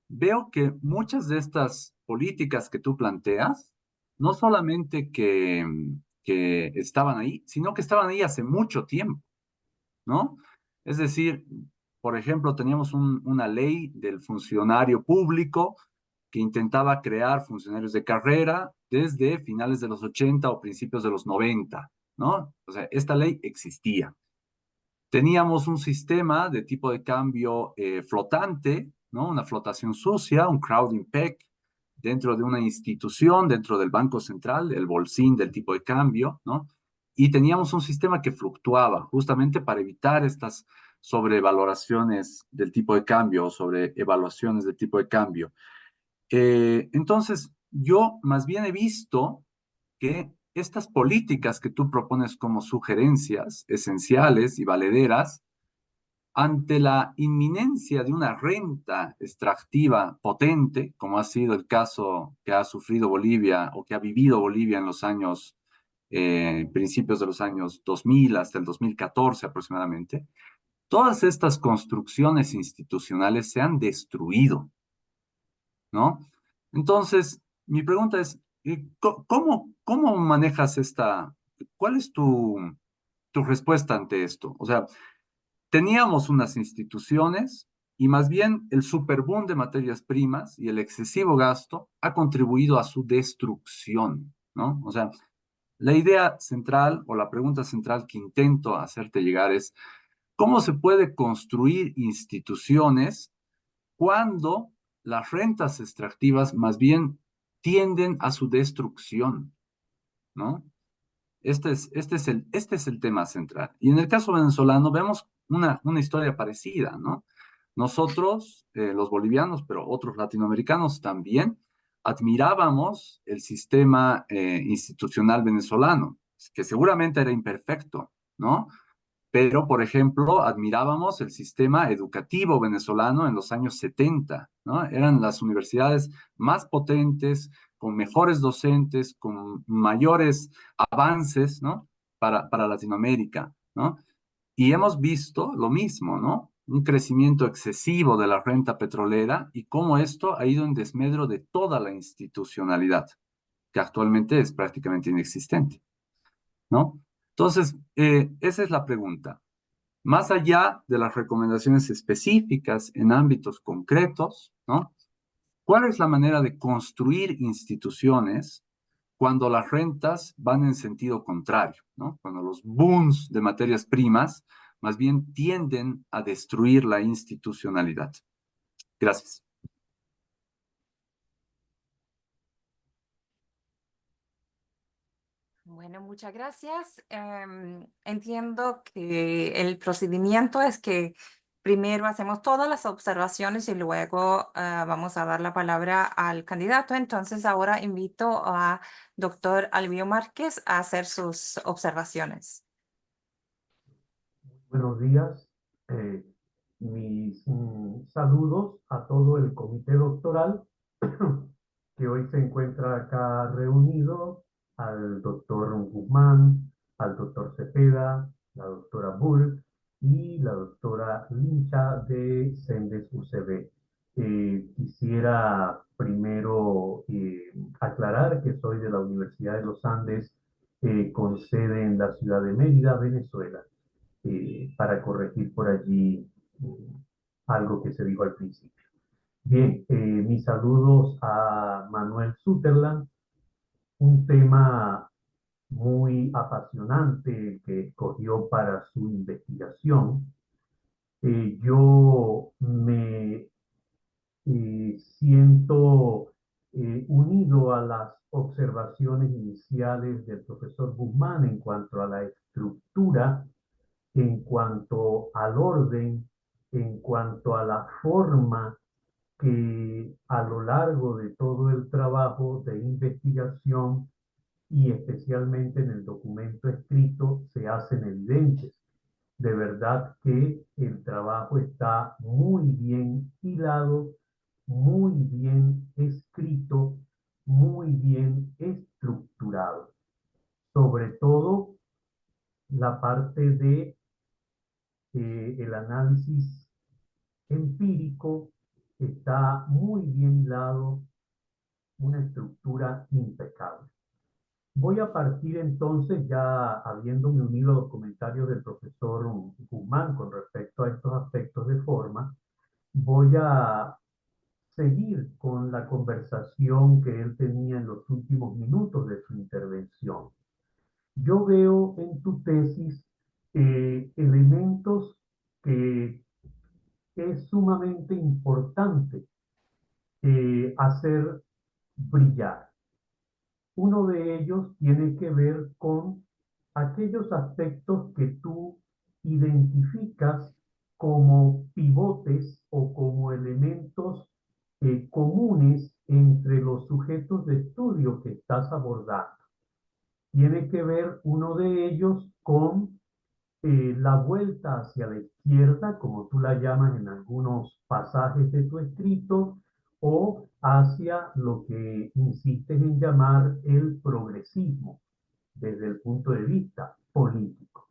Veo que muchas de estas políticas que tú planteas, no solamente que estaban ahí, sino que estaban ahí hace mucho tiempo, ¿no? Es decir, por ejemplo, teníamos una ley del funcionario público que intentaba crear funcionarios de carrera desde finales de los 80 o principios de los 90, ¿no? O sea, esta ley existía. Teníamos un sistema de tipo de cambio flotante, ¿no? Una flotación sucia, un crowding peg dentro de una institución, dentro del Banco Central, el bolsín del tipo de cambio, ¿no? Y teníamos un sistema que fluctuaba justamente para evitar estas sobrevaloraciones del tipo de cambio o sobre evaluaciones del tipo de cambio. Entonces, yo más bien he visto que estas políticas que tú propones como sugerencias esenciales y valederas, ante la inminencia de una renta extractiva potente, como ha sido el caso que ha sufrido Bolivia o que ha vivido Bolivia en los años, principios de los años 2000 hasta el 2014 aproximadamente, todas estas construcciones institucionales se han destruido, ¿no? Entonces, mi pregunta es, ¿cómo manejas cuál es tu respuesta ante esto? O sea, teníamos unas instituciones y más bien el superboom de materias primas y el excesivo gasto ha contribuido a su destrucción, ¿no? O sea, la idea central o la pregunta central que intento hacerte llegar es, ¿cómo se puede construir instituciones cuando las rentas extractivas más bien tienden a su destrucción, ¿no? Este es el tema central. Y en el caso venezolano vemos una historia parecida, ¿no? Nosotros, los bolivianos, pero otros latinoamericanos también, admirábamos el sistema institucional venezolano, que seguramente era imperfecto, ¿no? Pero, por ejemplo, admirábamos el sistema educativo venezolano en los años 70, ¿no? Eran las universidades más potentes, con mejores docentes, con mayores avances, ¿no? Para Latinoamérica, ¿no? Y hemos visto lo mismo, ¿no? Un crecimiento excesivo de la renta petrolera y cómo esto ha ido en desmedro de toda la institucionalidad, que actualmente es prácticamente inexistente, ¿no? Entonces, esa es la pregunta. Más allá de las recomendaciones específicas en ámbitos concretos, ¿no? ¿Cuál es la manera de construir instituciones cuando las rentas van en sentido contrario, ¿no? Cuando los booms de materias primas más bien tienden a destruir la institucionalidad. Gracias. Bueno, muchas gracias. Entiendo que el procedimiento es que primero hacemos todas las observaciones y luego vamos a dar la palabra al candidato. Entonces, ahora invito a doctor Alvio Márquez a hacer sus observaciones. Buenos días. Eh, mis saludos a todo el comité doctoral que hoy se encuentra acá reunido, al doctor Guzmán, al doctor Cepeda, la doctora Bull y la doctora Lincha de Sendes UCB. Quisiera primero aclarar que soy de la Universidad de los Andes, con sede en la ciudad de Mérida, Venezuela, para corregir por allí algo que se dijo al principio. Bien, mis saludos a Manuel Sutherland, un tema muy apasionante que escogió para su investigación. Yo me siento unido a las observaciones iniciales del profesor Guzmán en cuanto a la estructura, en cuanto al orden, en cuanto a la forma que a lo largo de todo el trabajo de investigación y especialmente en el documento escrito se hacen evidentes. De verdad que el trabajo está muy bien hilado, muy bien escrito, muy bien estructurado. Sobre todo la parte de el análisis empírico está muy bien hilado, una estructura impecable. Voy a partir entonces, ya habiéndome unido a los comentarios del profesor Guzmán con respecto a estos aspectos de forma, voy a seguir con la conversación que él tenía en los últimos minutos de su intervención. Yo veo en tu tesis elementos que es sumamente importante hacer brillar. Uno de ellos tiene que ver con aquellos aspectos que tú identificas como pivotes o como elementos comunes entre los sujetos de estudio que estás abordando. Tiene que ver uno de ellos con la vuelta hacia la izquierda, como tú la llamas en algunos pasajes de tu escrito, o hacia lo que insistes en llamar el progresismo desde el punto de vista político.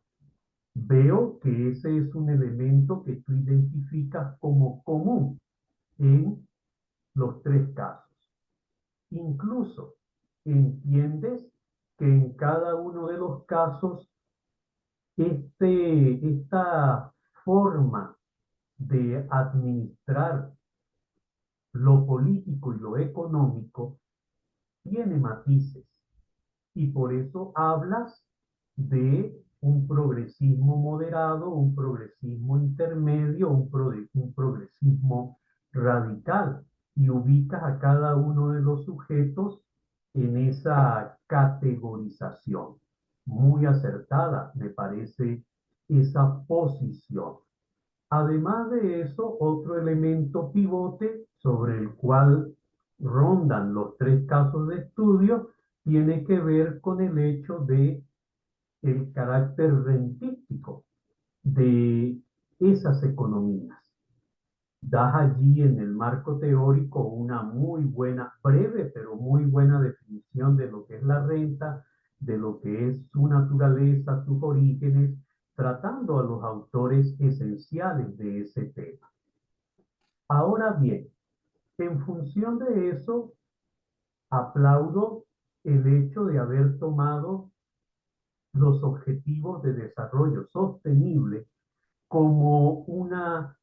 Veo que ese es un elemento que tú identificas como común en los tres casos. Incluso entiendes que en cada uno de los casos esta forma de administrar lo político y lo económico tiene matices y por eso hablas de un progresismo moderado, un progresismo intermedio, un progresismo radical y ubicas a cada uno de los sujetos en esa categorización. Muy acertada, me parece, esa posición. Además de eso, otro elemento pivote sobre el cual rondan los tres casos de estudio tiene que ver con el hecho de el carácter rentístico de esas economías. Das allí en el marco teórico una muy buena, breve, pero muy buena definición de lo que es la renta, de lo que es su naturaleza, sus orígenes, tratando a los autores esenciales de ese tema. Ahora bien, en función de eso, aplaudo el hecho de haber tomado los objetivos de desarrollo sostenible como una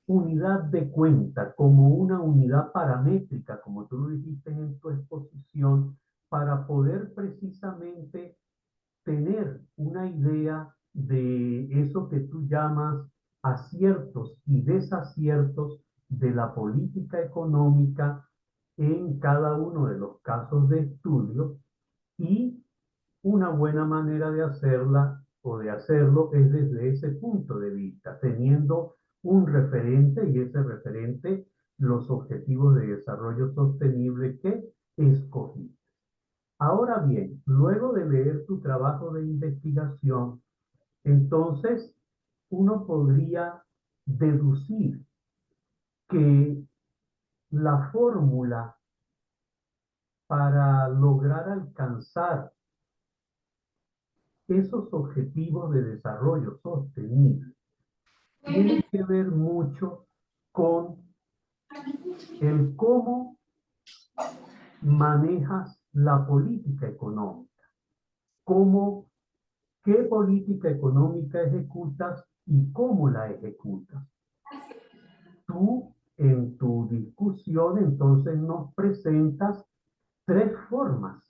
unidad de cuenta, como una unidad paramétrica, como tú lo dijiste en tu exposición, para poder precisamente tener una idea de eso que tú llamas aciertos y desaciertos de la política económica en cada uno de los casos de estudio, y una buena manera de hacerla o de hacerlo es desde ese punto de vista, teniendo un referente y ese referente los objetivos de desarrollo sostenible que escogí. Ahora bien, luego de leer tu trabajo de investigación, entonces uno podría deducir que la fórmula para lograr alcanzar esos objetivos de desarrollo sostenible tiene que ver mucho con el cómo manejas la política económica, cómo, qué política económica ejecutas y cómo la ejecutas. Tú en tu discusión entonces nos presentas tres formas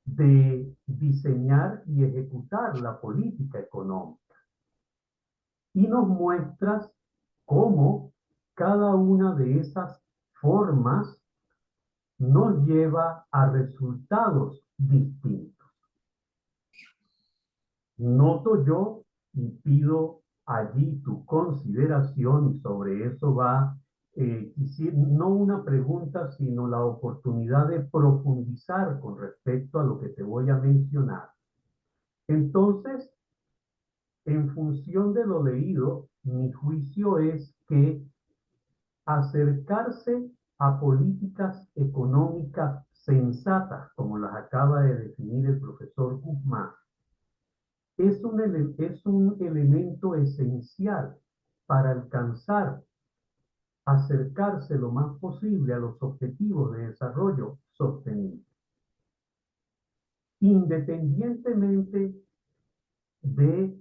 de diseñar y ejecutar la política económica y nos muestras cómo cada una de esas formas nos lleva a resultados distintos. Noto yo y pido allí tu consideración y sobre eso va, no una pregunta, sino la oportunidad de profundizar con respecto a lo que te voy a mencionar. Entonces, en función de lo leído, mi juicio es que acercarse a políticas económicas sensatas, como las acaba de definir el profesor Guzmán, es un elemento esencial para alcanzar, acercarse lo más posible a los objetivos de desarrollo sostenible. Independientemente de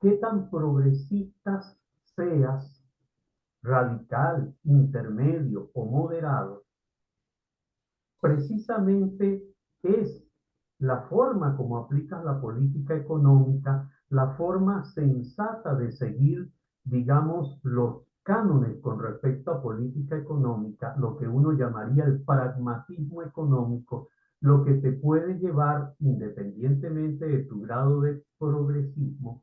qué tan progresistas seas, radical, intermedio o moderado, precisamente es la forma como aplicas la política económica, la forma sensata de seguir, digamos, los cánones con respecto a política económica, lo que uno llamaría el pragmatismo económico, lo que te puede llevar, independientemente de tu grado de progresismo,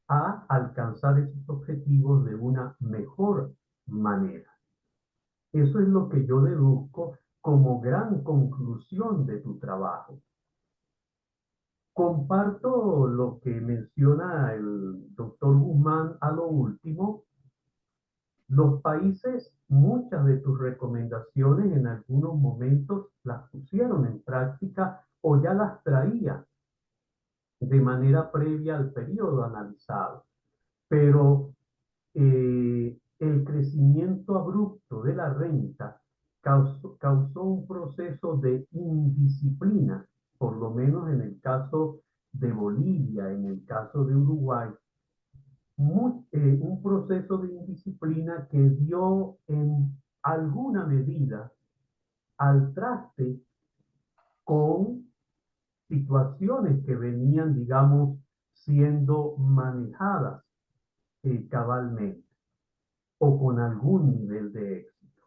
a alcanzar esos objetivos de una mejor manera. Eso es lo que yo deduzco como gran conclusión de tu trabajo. Comparto lo que menciona el doctor Guzmán a lo último. Los países, muchas de tus recomendaciones en algunos momentos las pusieron en práctica o ya las traían de manera previa al periodo analizado. Pero el crecimiento abrupto de la renta causó un proceso de indisciplina, por lo menos en el caso de Bolivia, en el caso de Uruguay, un proceso de indisciplina que dio en alguna medida al traste con situaciones que venían, digamos, siendo manejadas cabalmente o con algún nivel de éxito.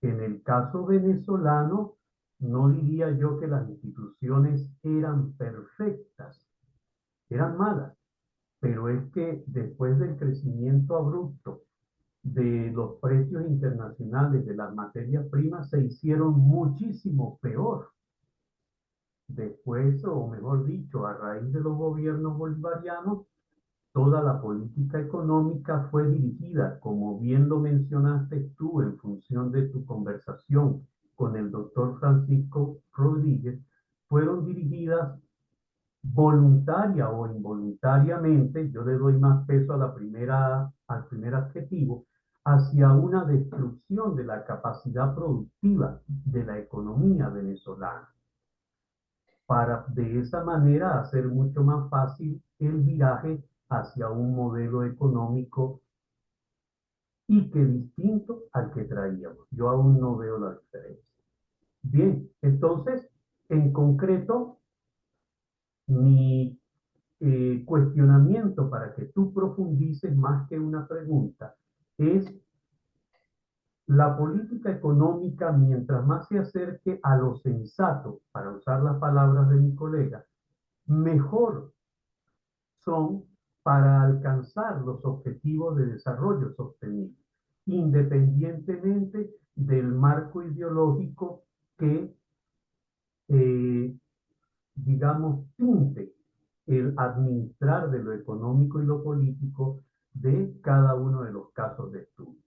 En el caso venezolano, no diría yo que las instituciones eran perfectas, eran malas, pero es que después del crecimiento abrupto de los precios internacionales de las materias primas se hicieron muchísimo peor. Después, o mejor dicho, a raíz de los gobiernos bolivarianos, toda la política económica fue dirigida, como bien lo mencionaste tú en función de tu conversación con el doctor Francisco Rodríguez, fueron dirigidas voluntaria o involuntariamente, yo le doy más peso a al primer adjetivo, hacia una destrucción de la capacidad productiva de la economía venezolana, para de esa manera hacer mucho más fácil el viraje hacia un modelo económico y que distinto al que traíamos. Yo aún no veo la diferencia. Bien, entonces, en concreto, mi cuestionamiento para que tú profundices más que una pregunta es la política económica, mientras más se acerque a lo sensato, para usar las palabras de mi colega, mejor son para alcanzar los objetivos de desarrollo sostenible, independientemente del marco ideológico que, digamos, tinte el administrar de lo económico y lo político de cada uno de los casos de estudio.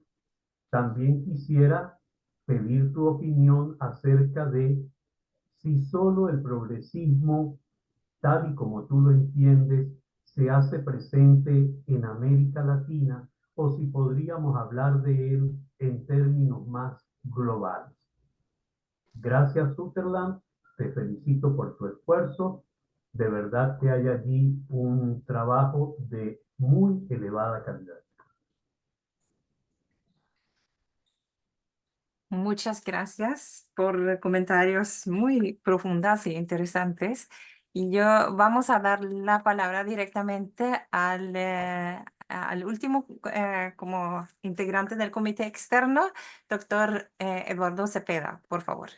También quisiera pedir tu opinión acerca de si solo el progresismo, tal y como tú lo entiendes, se hace presente en América Latina o si podríamos hablar de él en términos más globales. Gracias, Sutherland. Te felicito por tu esfuerzo. De verdad que hay allí un trabajo de muy elevada calidad. Muchas gracias por comentarios muy profundos y interesantes. Y yo vamos a dar la palabra directamente al último como integrante del comité externo, doctor Eduardo Cepeda, por favor.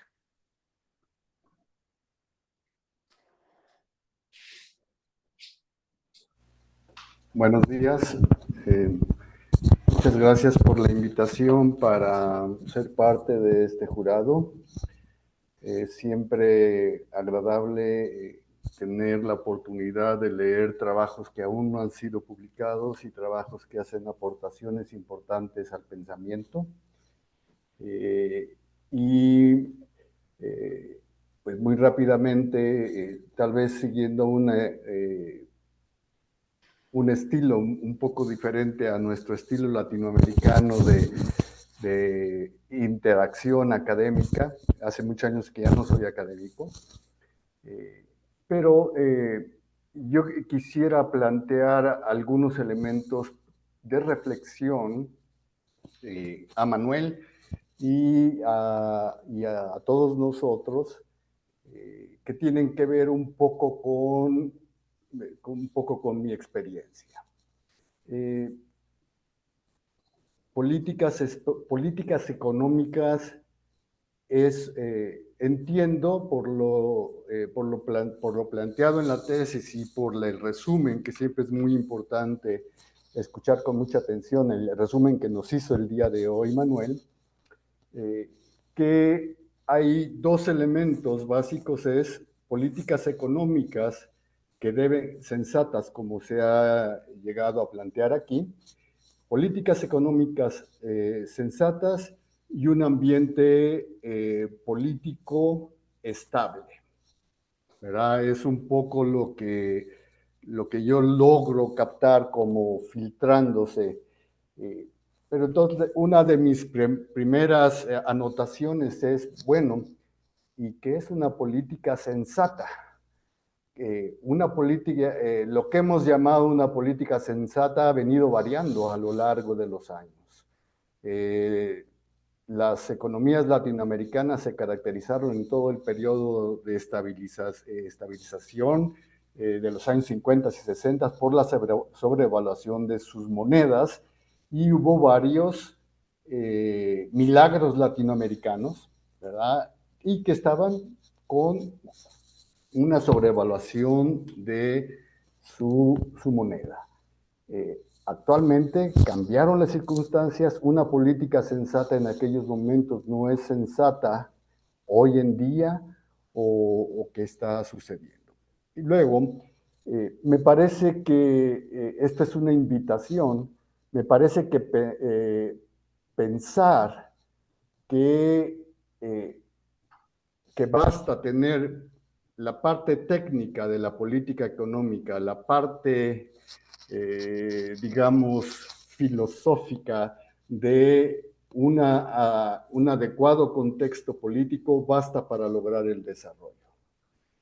Buenos días. Muchas gracias por la invitación para ser parte de este jurado. Siempre agradable tener la oportunidad de leer trabajos que aún no han sido publicados y trabajos que hacen aportaciones importantes al pensamiento. Pues muy rápidamente, tal vez siguiendo un estilo un poco diferente a nuestro estilo latinoamericano de interacción académica. Hace muchos años que ya no soy académico, pero yo quisiera plantear algunos elementos de reflexión a Manuel y a todos nosotros que tienen que ver un poco con mi experiencia. Políticas económicas entiendo por lo planteado en la tesis y por el resumen, que siempre es muy importante escuchar con mucha atención, el resumen que nos hizo el día de hoy Manuel, que hay dos elementos básicos, es políticas económicas que deben, sensatas como se ha llegado a plantear aquí, políticas económicas sensatas y un ambiente político estable, ¿verdad? Es un poco lo que yo logro captar como filtrándose. Pero entonces, una de mis primeras anotaciones es, bueno, ¿y qué es una política sensata? Una política, lo que hemos llamado una política sensata ha venido variando a lo largo de los años. Las economías latinoamericanas se caracterizaron en todo el periodo de estabilización de los años 50 y 60 por la sobrevaluación de sus monedas, y hubo varios milagros latinoamericanos, ¿verdad? Y que estaban con una sobrevaluación de su moneda. Actualmente cambiaron las circunstancias, una política sensata en aquellos momentos no es sensata hoy en día o qué está sucediendo. Y luego, me parece que esta es una invitación, me parece que pensar que basta tener la parte técnica de la política económica, la parte, digamos, filosófica de un adecuado contexto político, basta para lograr el desarrollo.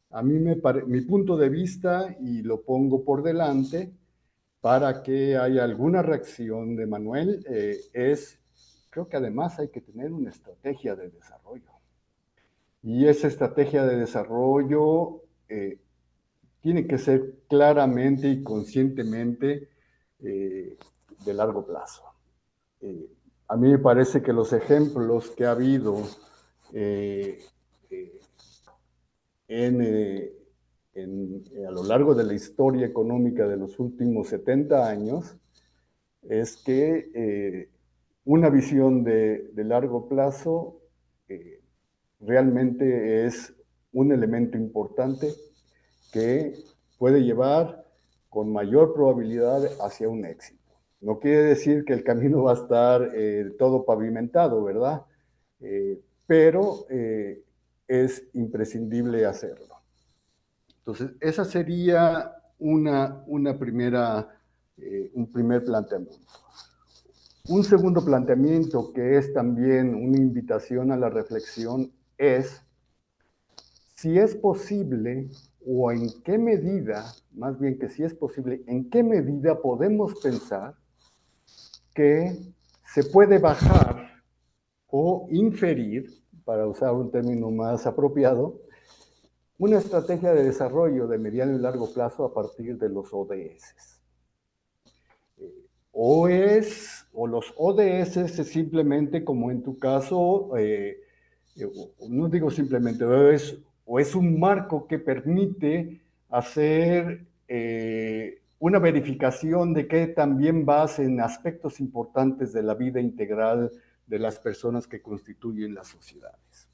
A mí mi punto de vista, y lo pongo por delante, para que haya alguna reacción de Manuel, creo que además hay que tener una estrategia de desarrollo. Y esa estrategia de desarrollo tiene que ser claramente y conscientemente de largo plazo. A mí me parece que los ejemplos que ha habido a lo largo de la historia económica de los últimos 70 años es que una visión de largo plazo realmente es un elemento importante que puede llevar con mayor probabilidad hacia un éxito. No quiere decir que el camino va a estar todo pavimentado, ¿verdad? Pero es imprescindible hacerlo. Entonces, esa sería un primer planteamiento. Un segundo planteamiento, que es también una invitación a la reflexión, es si es posible o en qué medida, más bien que si es posible, en qué medida podemos pensar que se puede bajar o inferir, para usar un término más apropiado, una estrategia de desarrollo de mediano y largo plazo a partir de los ODS. O los ODS es simplemente, como en tu caso, no digo simplemente, o es un marco que permite hacer una verificación de que también vas en aspectos importantes de la vida integral de las personas que constituyen las sociedades.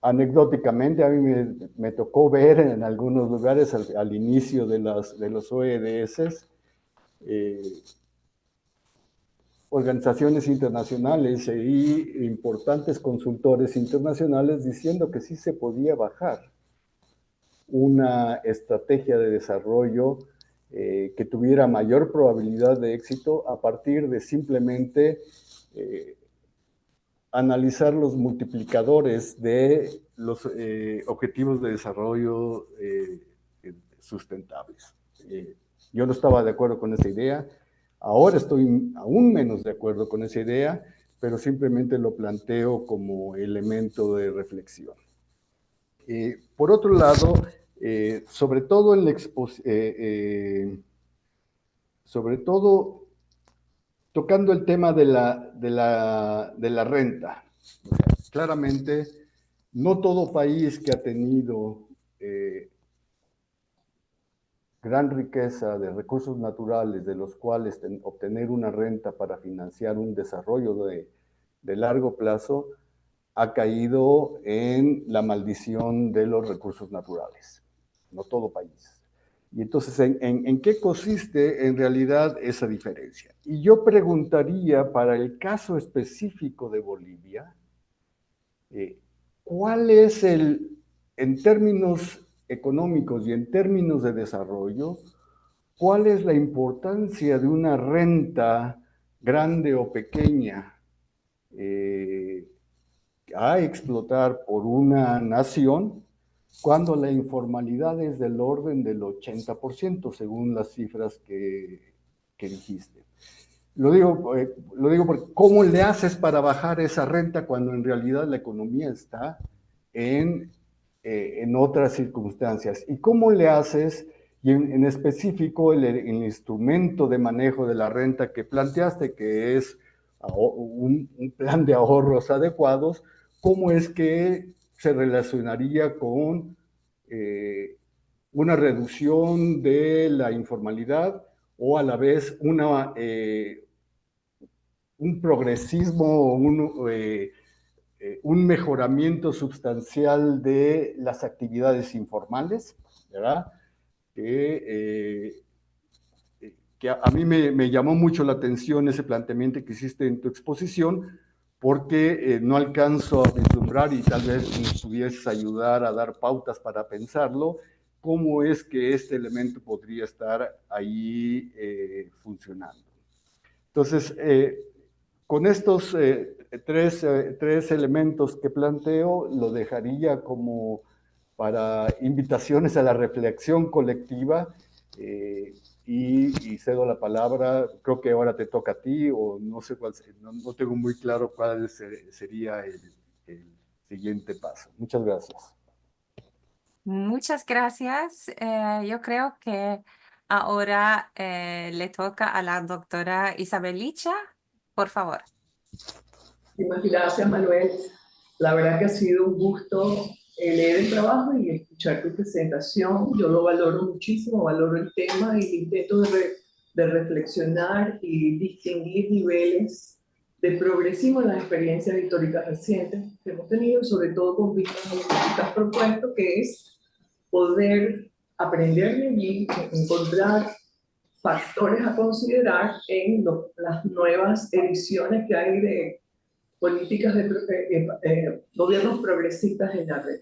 Anecdóticamente, a mí me tocó ver en algunos lugares al inicio de los ODS, organizaciones internacionales y importantes consultores internacionales diciendo que sí se podía bajar una estrategia de desarrollo que tuviera mayor probabilidad de éxito a partir de simplemente analizar los multiplicadores de los objetivos de desarrollo sustentables. Yo no estaba de acuerdo con esa idea, ahora estoy aún menos de acuerdo con esa idea, pero simplemente lo planteo como elemento de reflexión. Por otro lado, sobre todo en la sobre todo tocando el tema de la renta. O sea, claramente, no todo país que ha tenido gran riqueza de recursos naturales de los cuales obtener una renta para financiar un desarrollo de largo plazo ha caído en la maldición de los recursos naturales. No todo país. Y entonces, ¿en qué consiste en realidad esa diferencia? Y yo preguntaría, para el caso específico de Bolivia, ¿cuál es en términos económicos y en términos de desarrollo, cuál es la importancia de una renta grande o pequeña a explotar por una nación cuando la informalidad es del orden del 80%, según las cifras que dijiste? Lo digo porque ¿cómo le haces para bajar esa renta cuando en realidad la economía está en otras circunstancias? ¿Y cómo le haces, y en específico el instrumento de manejo de la renta que planteaste, que es un plan de ahorros adecuados, cómo es que se relacionaría con una reducción de la informalidad o a la vez un progresismo, un mejoramiento sustancial de las actividades informales, ¿verdad? Que a mí me llamó mucho la atención ese planteamiento que hiciste en tu exposición, porque no alcanzo a vislumbrar, y tal vez nos pudieses ayudar a dar pautas para pensarlo, cómo es que este elemento podría estar ahí funcionando. Entonces, con estos tres elementos que planteo, lo dejaría como para invitaciones a la reflexión colectiva, y cedo la palabra. Creo que ahora te toca a ti, o no sé cuál, no tengo muy claro cuál sería el siguiente paso. Muchas gracias. Muchas gracias. Yo creo que ahora le toca a la doctora Isabel Licha. Por favor. Muchas gracias, Manuel. La verdad que ha sido un gusto leer el trabajo y escuchar tu presentación. Yo lo valoro muchísimo, valoro el tema y intento de reflexionar y distinguir niveles de progresismo en las experiencias históricas recientes que hemos tenido, sobre todo con vistas a lo que estás propuesto, que es poder aprender de allí, encontrar factores a considerar en las nuevas ediciones que hay de políticas de gobiernos progresistas en la red.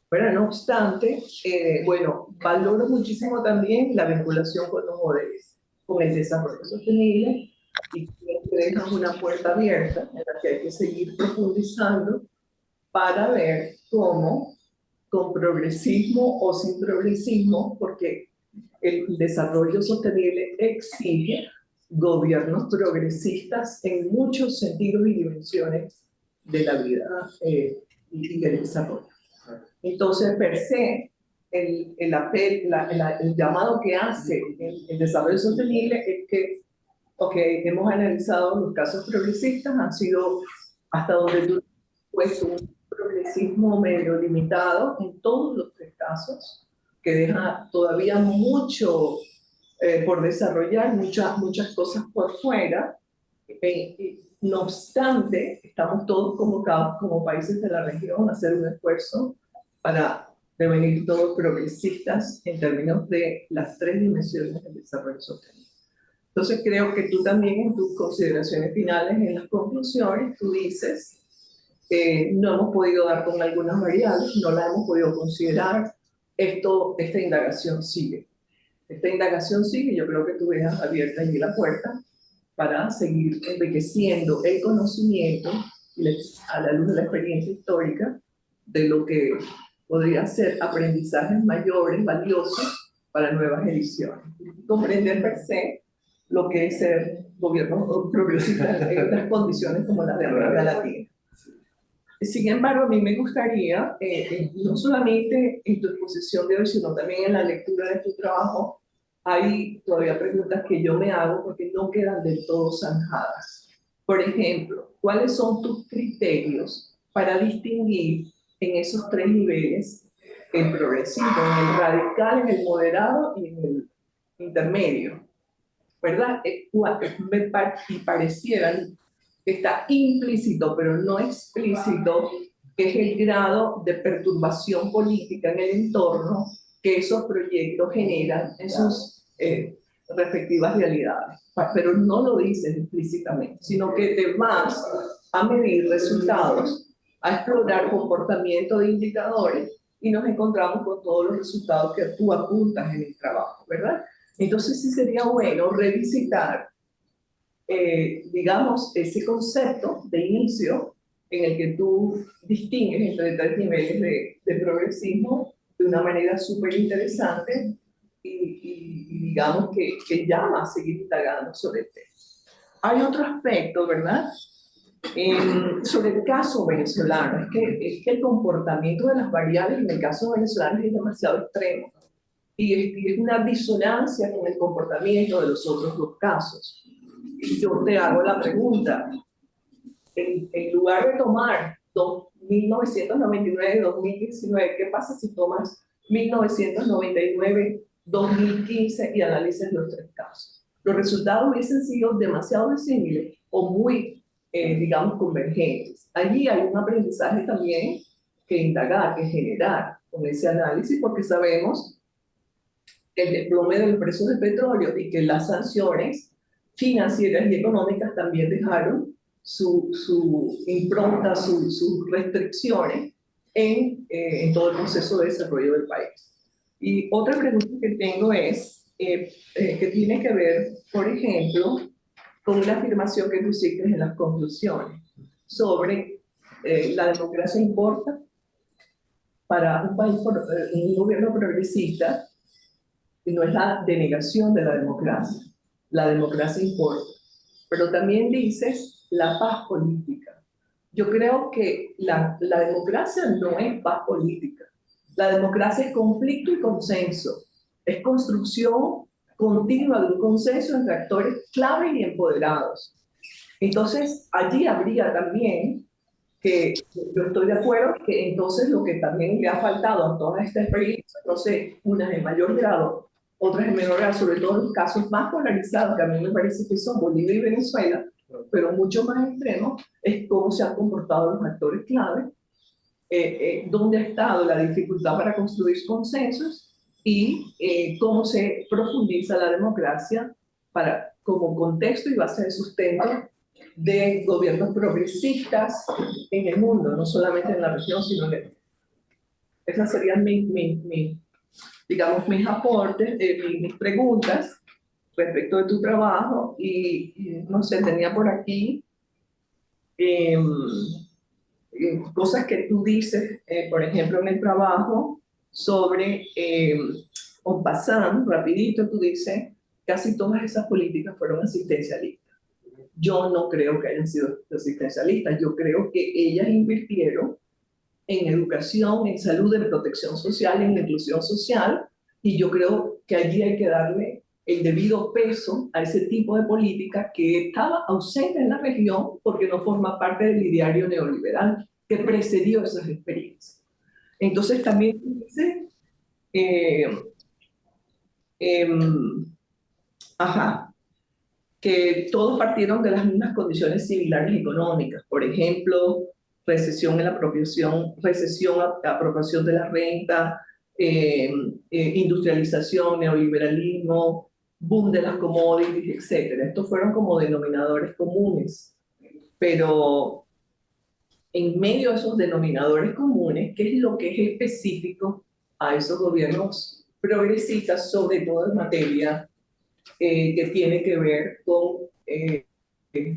Pero no obstante, bueno, valoro muchísimo también la vinculación con los ODS, con el desarrollo sostenible, y creo que dejan una puerta abierta en la que hay que seguir profundizando para ver cómo, con progresismo o sin progresismo, porque el desarrollo sostenible exige gobiernos progresistas en muchos sentidos y dimensiones de la vida y del desarrollo. Entonces, per se, el llamado que hace el desarrollo sostenible es que, hemos analizado los casos progresistas, han sido hasta donde tú puesto un progresismo medio limitado en todos los tres casos, que deja todavía mucho por desarrollar, muchas cosas por fuera. No obstante, estamos todos convocados como países de la región a hacer un esfuerzo para devenir todos progresistas en términos de las tres dimensiones del desarrollo sostenible. Entonces creo que tú también en tus consideraciones finales, en las conclusiones, tú dices no hemos podido dar con algunas variables, no las hemos podido considerar, esta indagación sigue. Esta indagación sigue, yo creo que tú dejas abierta allí la puerta para seguir enriqueciendo el conocimiento a la luz de la experiencia histórica de lo que podría ser aprendizajes mayores, valiosos para nuevas ediciones. Comprender per se lo que es ser gobierno progresista en estas condiciones como las de América Latina. Sin embargo, a mí me gustaría, no solamente en tu exposición de hoy, sino también en la lectura de tu trabajo, hay todavía preguntas que yo me hago porque no quedan del todo zanjadas. Por ejemplo, ¿cuáles son tus criterios para distinguir en esos tres niveles el progresivo, en el radical, en el moderado y en el intermedio? ¿Verdad? Y parecieran que está implícito, pero no explícito, que es el grado de perturbación política en el entorno que esos proyectos generan en sus respectivas realidades. Pero no lo dices explícitamente, sino que te vas a medir resultados, a explorar comportamiento de indicadores y nos encontramos con todos los resultados que tú apuntas en el trabajo, ¿verdad? Entonces sí sería bueno revisitar digamos, ese concepto de inicio en el que tú distingues entre tres niveles de progresismo de una manera súper interesante y digamos que llama a seguir indagando sobre el tema. Hay otro aspecto, ¿verdad? Sobre el caso venezolano, es que el comportamiento de las variables en el caso venezolano es demasiado extremo y es una disonancia con el comportamiento de los otros dos casos. Yo te hago la pregunta, en lugar de tomar 1999 y 2019, ¿qué pasa si tomas 1999, 2015 y analizas los tres casos? Los resultados hubiesen sido demasiado disímiles o muy, digamos, convergentes. Allí hay un aprendizaje también que indagar, que generar con ese análisis, porque sabemos que el desplome del precio del petróleo y que las sanciones financieras y económicas también dejaron su impronta, sus restricciones en todo el proceso de desarrollo del país. Y otra pregunta que tengo es, que tiene que ver, por ejemplo, con una afirmación que tú hiciste en las conclusiones sobre la democracia importa para un país, un gobierno progresista, y no es la denegación de la democracia importa. Pero también dices la paz política. Yo creo que la democracia no es paz política. La democracia es conflicto y consenso. Es construcción continua de un consenso entre actores clave y empoderados. Entonces, allí habría también que, yo estoy de acuerdo, que entonces lo que también le ha faltado a toda esta experiencia, no sé, unas en mayor grado, otras en menor grado, sobre todo en los casos más polarizados, que a mí me parece que son Bolivia y Venezuela, pero mucho más extremos, es cómo se han comportado los actores clave, dónde ha estado la dificultad para construir consensos y cómo se profundiza la democracia para, como contexto y base de sustento de gobiernos progresistas en el mundo, no solamente en la región, sino en el mundo. Esas serían digamos, mis aportes, mis preguntas respecto de tu trabajo y no sé, tenía por aquí em, cosas que tú dices, por ejemplo, en el trabajo sobre, en passant, rapidito, tú dices, casi todas esas políticas fueron asistencialistas. Yo no creo que hayan sido asistencialistas, yo creo que ellas invirtieron en educación, en salud, en protección social, en inclusión social, y yo creo que allí hay que darle el debido peso a ese tipo de política que estaba ausente en la región porque no forma parte del ideario neoliberal que precedió esas experiencias. Entonces también dice, eh, eh, ajá, que todos partieron de las mismas condiciones similares económicas, por ejemplo, recesión en la apropiación, apropiación de la renta, industrialización, neoliberalismo, boom de las commodities, etc. Estos fueron como denominadores comunes, pero en medio de esos denominadores comunes, ¿qué es lo que es específico a esos gobiernos progresistas, sobre todo en materia que tiene que ver con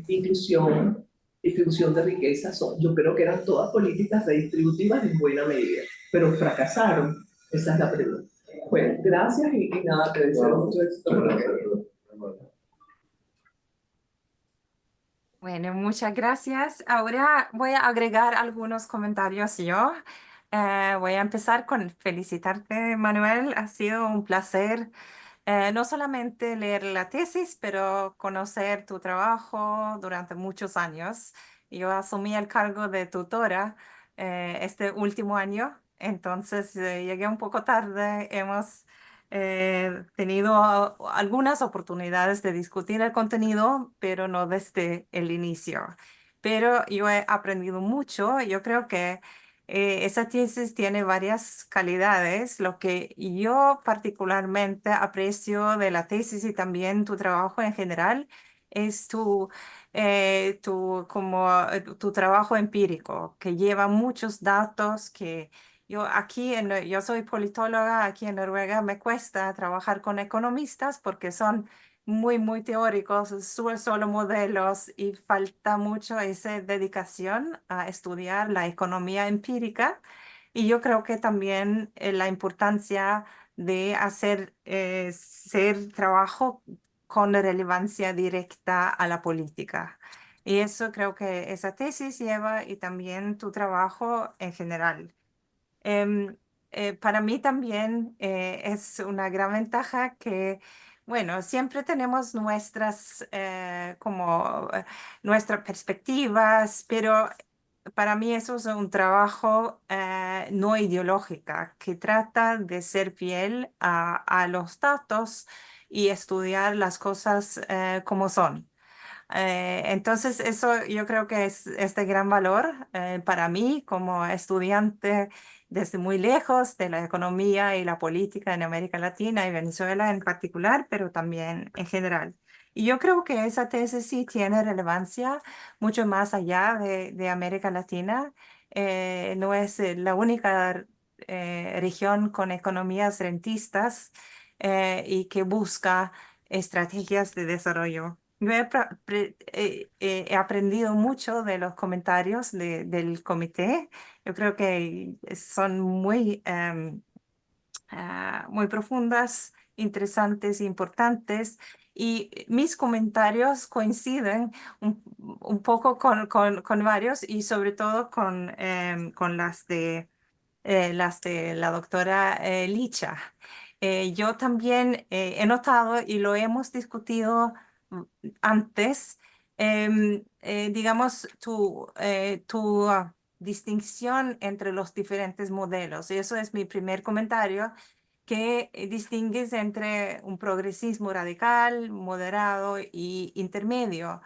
inclusión, distribución de riquezas? Yo creo que eran todas políticas redistributivas en buena medida, pero fracasaron. Esa es la pregunta. Bueno, gracias y nada, te deseo mucho éxito. Bueno, muchas gracias. Ahora voy a agregar algunos comentarios yo. Voy a empezar con felicitarte, Manuel. Ha sido un placer no solamente leer la tesis, pero conocer tu trabajo durante muchos años. Yo asumí el cargo de tutora este último año, entonces llegué un poco tarde. Hemos tenido algunas oportunidades de discutir el contenido, pero no desde el inicio. Pero yo he aprendido mucho. Yo creo que esa tesis tiene varias calidades. Lo que yo particularmente aprecio de la tesis y también tu trabajo en general es tu trabajo empírico, que lleva muchos datos que yo soy politóloga, aquí en Noruega me cuesta trabajar con economistas porque son muy teóricos, solo modelos y falta mucho esa dedicación a estudiar la economía empírica. Y yo creo que también la importancia de ser trabajo con relevancia directa a la política. Y eso creo que esa tesis lleva y también tu trabajo en general. Em, para mí también es una gran ventaja que, bueno, siempre tenemos nuestras perspectivas, pero para mí eso es un trabajo no ideológica que trata de ser fiel a los datos y estudiar las cosas como son. Entonces, eso yo creo que es de gran valor para mí como estudiante desde muy lejos de la economía y la política en América Latina y Venezuela en particular, pero también en general. Y yo creo que esa tesis sí tiene relevancia mucho más allá de América Latina. No es la única región con economías rentistas y que busca estrategias de desarrollo. Yo he aprendido mucho de los comentarios del comité. Yo creo que son muy profundas, interesantes e importantes. Y mis comentarios coinciden un poco con varios y sobre todo con las de la doctora Licha. Yo también he notado y lo hemos discutido antes, digamos, tu distinción entre los diferentes modelos. Y eso es mi primer comentario, que distingues entre un progresismo radical, moderado y intermedio.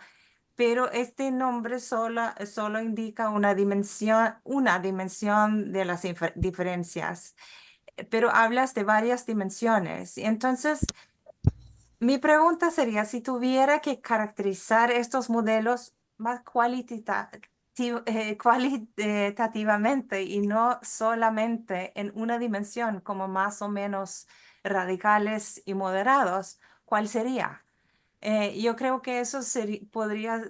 Pero este nombre solo indica una dimensión de las diferencias. pero hablas de varias dimensiones. Entonces, mi pregunta sería, si tuviera que caracterizar estos modelos más cualitativamente y no solamente en una dimensión, como más o menos radicales y moderados, ¿cuál sería? Yo creo que eso podría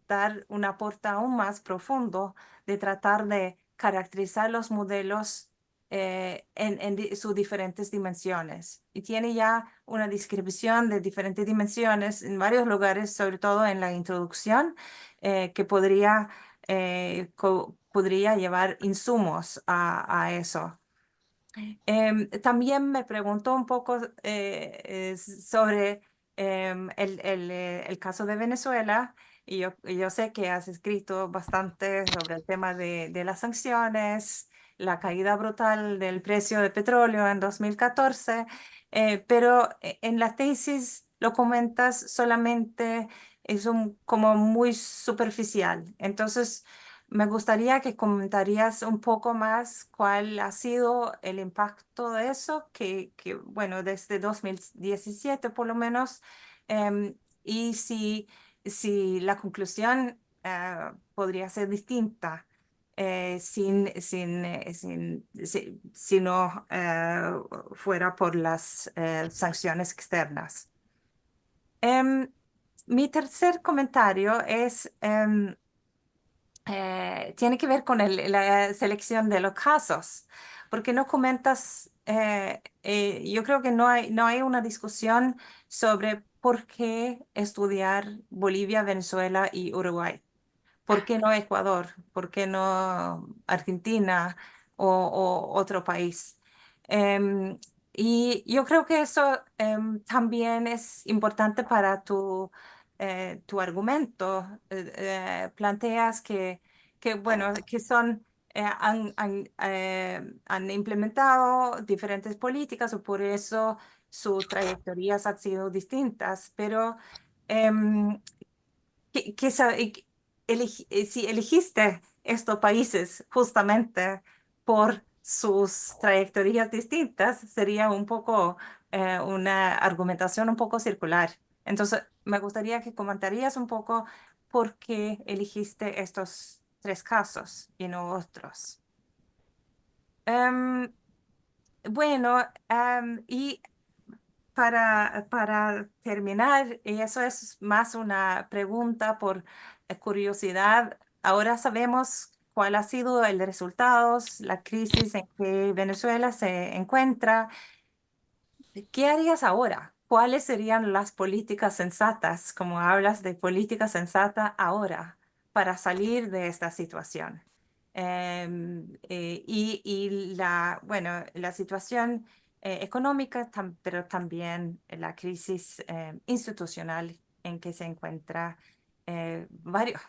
dar un aporte aún más profundo de tratar de caracterizar los modelos en sus diferentes dimensiones. Y tiene ya una descripción de diferentes dimensiones en varios lugares, sobre todo en la introducción, que podría llevar insumos a eso. También me preguntó un poco sobre el caso de Venezuela, y yo sé que has escrito bastante sobre el tema de las sanciones, la caída brutal del precio del petróleo en 2014, pero en la tesis lo comentas solamente, como muy superficial. Entonces, me gustaría que comentarías un poco más cuál ha sido el impacto de eso, bueno, desde 2017 por lo menos, y si la conclusión podría ser distinta si no fuera por las sanciones externas. Mi tercer comentario tiene que ver con la selección de los casos, porque no comentas, yo creo que no hay una discusión sobre por qué estudiar Bolivia, Venezuela y Uruguay. ¿Por qué no Ecuador? ¿Por qué no Argentina o otro país? Em, y yo creo que eso también es importante para tu argumento. Planteas bueno, han implementado diferentes políticas o por eso sus trayectorias han sido distintas, pero em, si elegiste estos países justamente por sus trayectorias distintas, sería un poco una argumentación un poco circular. Entonces, me gustaría que comentarías un poco por qué elegiste estos tres casos y no otros. Em, bueno, y para terminar, y eso es más una pregunta por curiosidad. Ahora sabemos cuál ha sido el resultado, la crisis en que Venezuela se encuentra. ¿Qué harías ahora? ¿Cuáles serían las políticas sensatas, como hablas de política sensata ahora, para salir de esta situación? Bueno, la situación económica, pero también la crisis institucional en que se encuentra varios,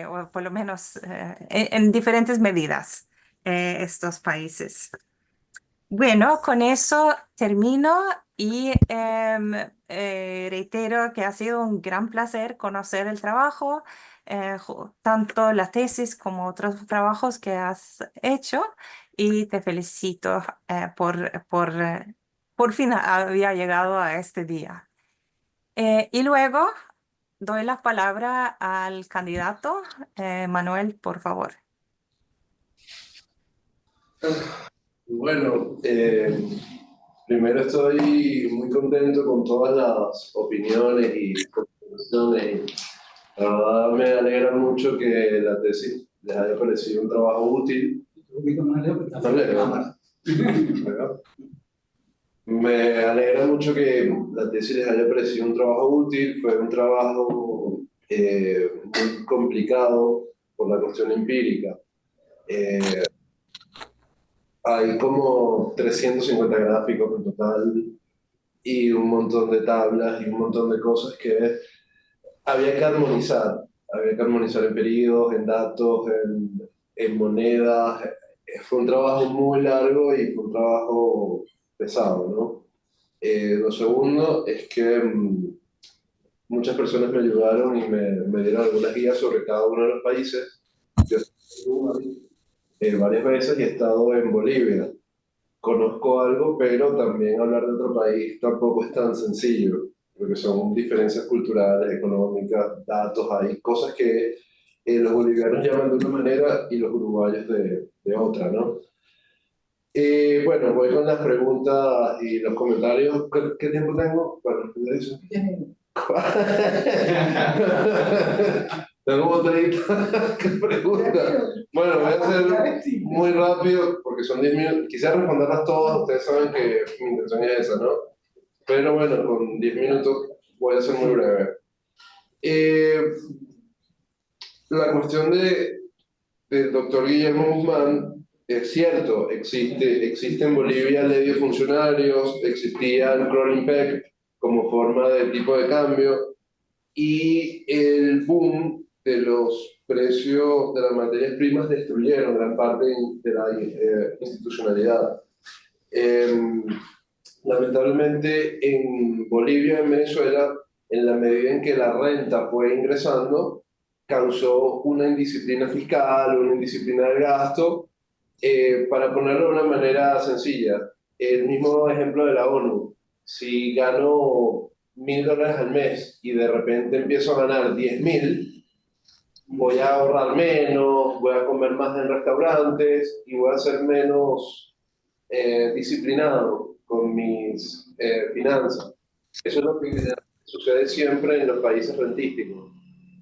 o por lo menos en diferentes medidas, estos países. Bueno, con eso termino y reitero que ha sido un gran placer conocer el trabajo, tanto la tesis como otros trabajos que has hecho, y te felicito por fin había llegado a este día. Y luego doy la palabra al candidato. Manuel, por favor. Bueno, primero estoy muy contento con todas las opiniones y contribuciones. La verdad me alegra mucho que la tesis les haya parecido un trabajo útil. Me alegra mucho que la tesis les haya parecido un trabajo útil. Fue un trabajo muy complicado por la cuestión empírica. Hay como 350 gráficos en total y un montón de tablas y un montón de cosas que había que armonizar. Había que armonizar en periodos, en datos, en monedas. Fue un trabajo muy largo y fue un trabajo pesado, ¿no? Lo segundo es que muchas personas me ayudaron y me dieron algunas guías sobre cada uno de los países. Yo estuve varias veces y he estado en Bolivia. conozco algo, pero también hablar de otro país tampoco es tan sencillo, porque son diferencias culturales, económicas, datos, hay cosas que los bolivianos llaman de una manera y los uruguayos de otra, ¿no? Bueno, voy con las preguntas y los comentarios. ¿Qué tiempo tengo para responder eso? Tengo un montón ¿Qué pregunta? Bueno, voy a hacer muy rápido porque son 10 minutos. Quisiera responderlas todas, ustedes saben que mi intención es esa, ¿no? Pero bueno, con 10 minutos voy a ser muy breve. La cuestión del doctor Guillermo Guzmán es cierto, existe en Bolivia ley de funcionarios, existía el crawling peg como forma de tipo de cambio, y el boom de los precios de las materias primas destruyeron gran parte de la institucionalidad. Lamentablemente en Bolivia y en Venezuela, en la medida en que la renta fue ingresando, causó una indisciplina fiscal, una indisciplina de gasto. Para ponerlo de una manera sencilla, el mismo ejemplo de la ONU, si gano $1.000 al mes y de repente empiezo a ganar 10.000, voy a ahorrar menos, voy a comer más en restaurantes y voy a ser menos disciplinado con mis finanzas. Eso es lo que sucede siempre en los países rentísticos.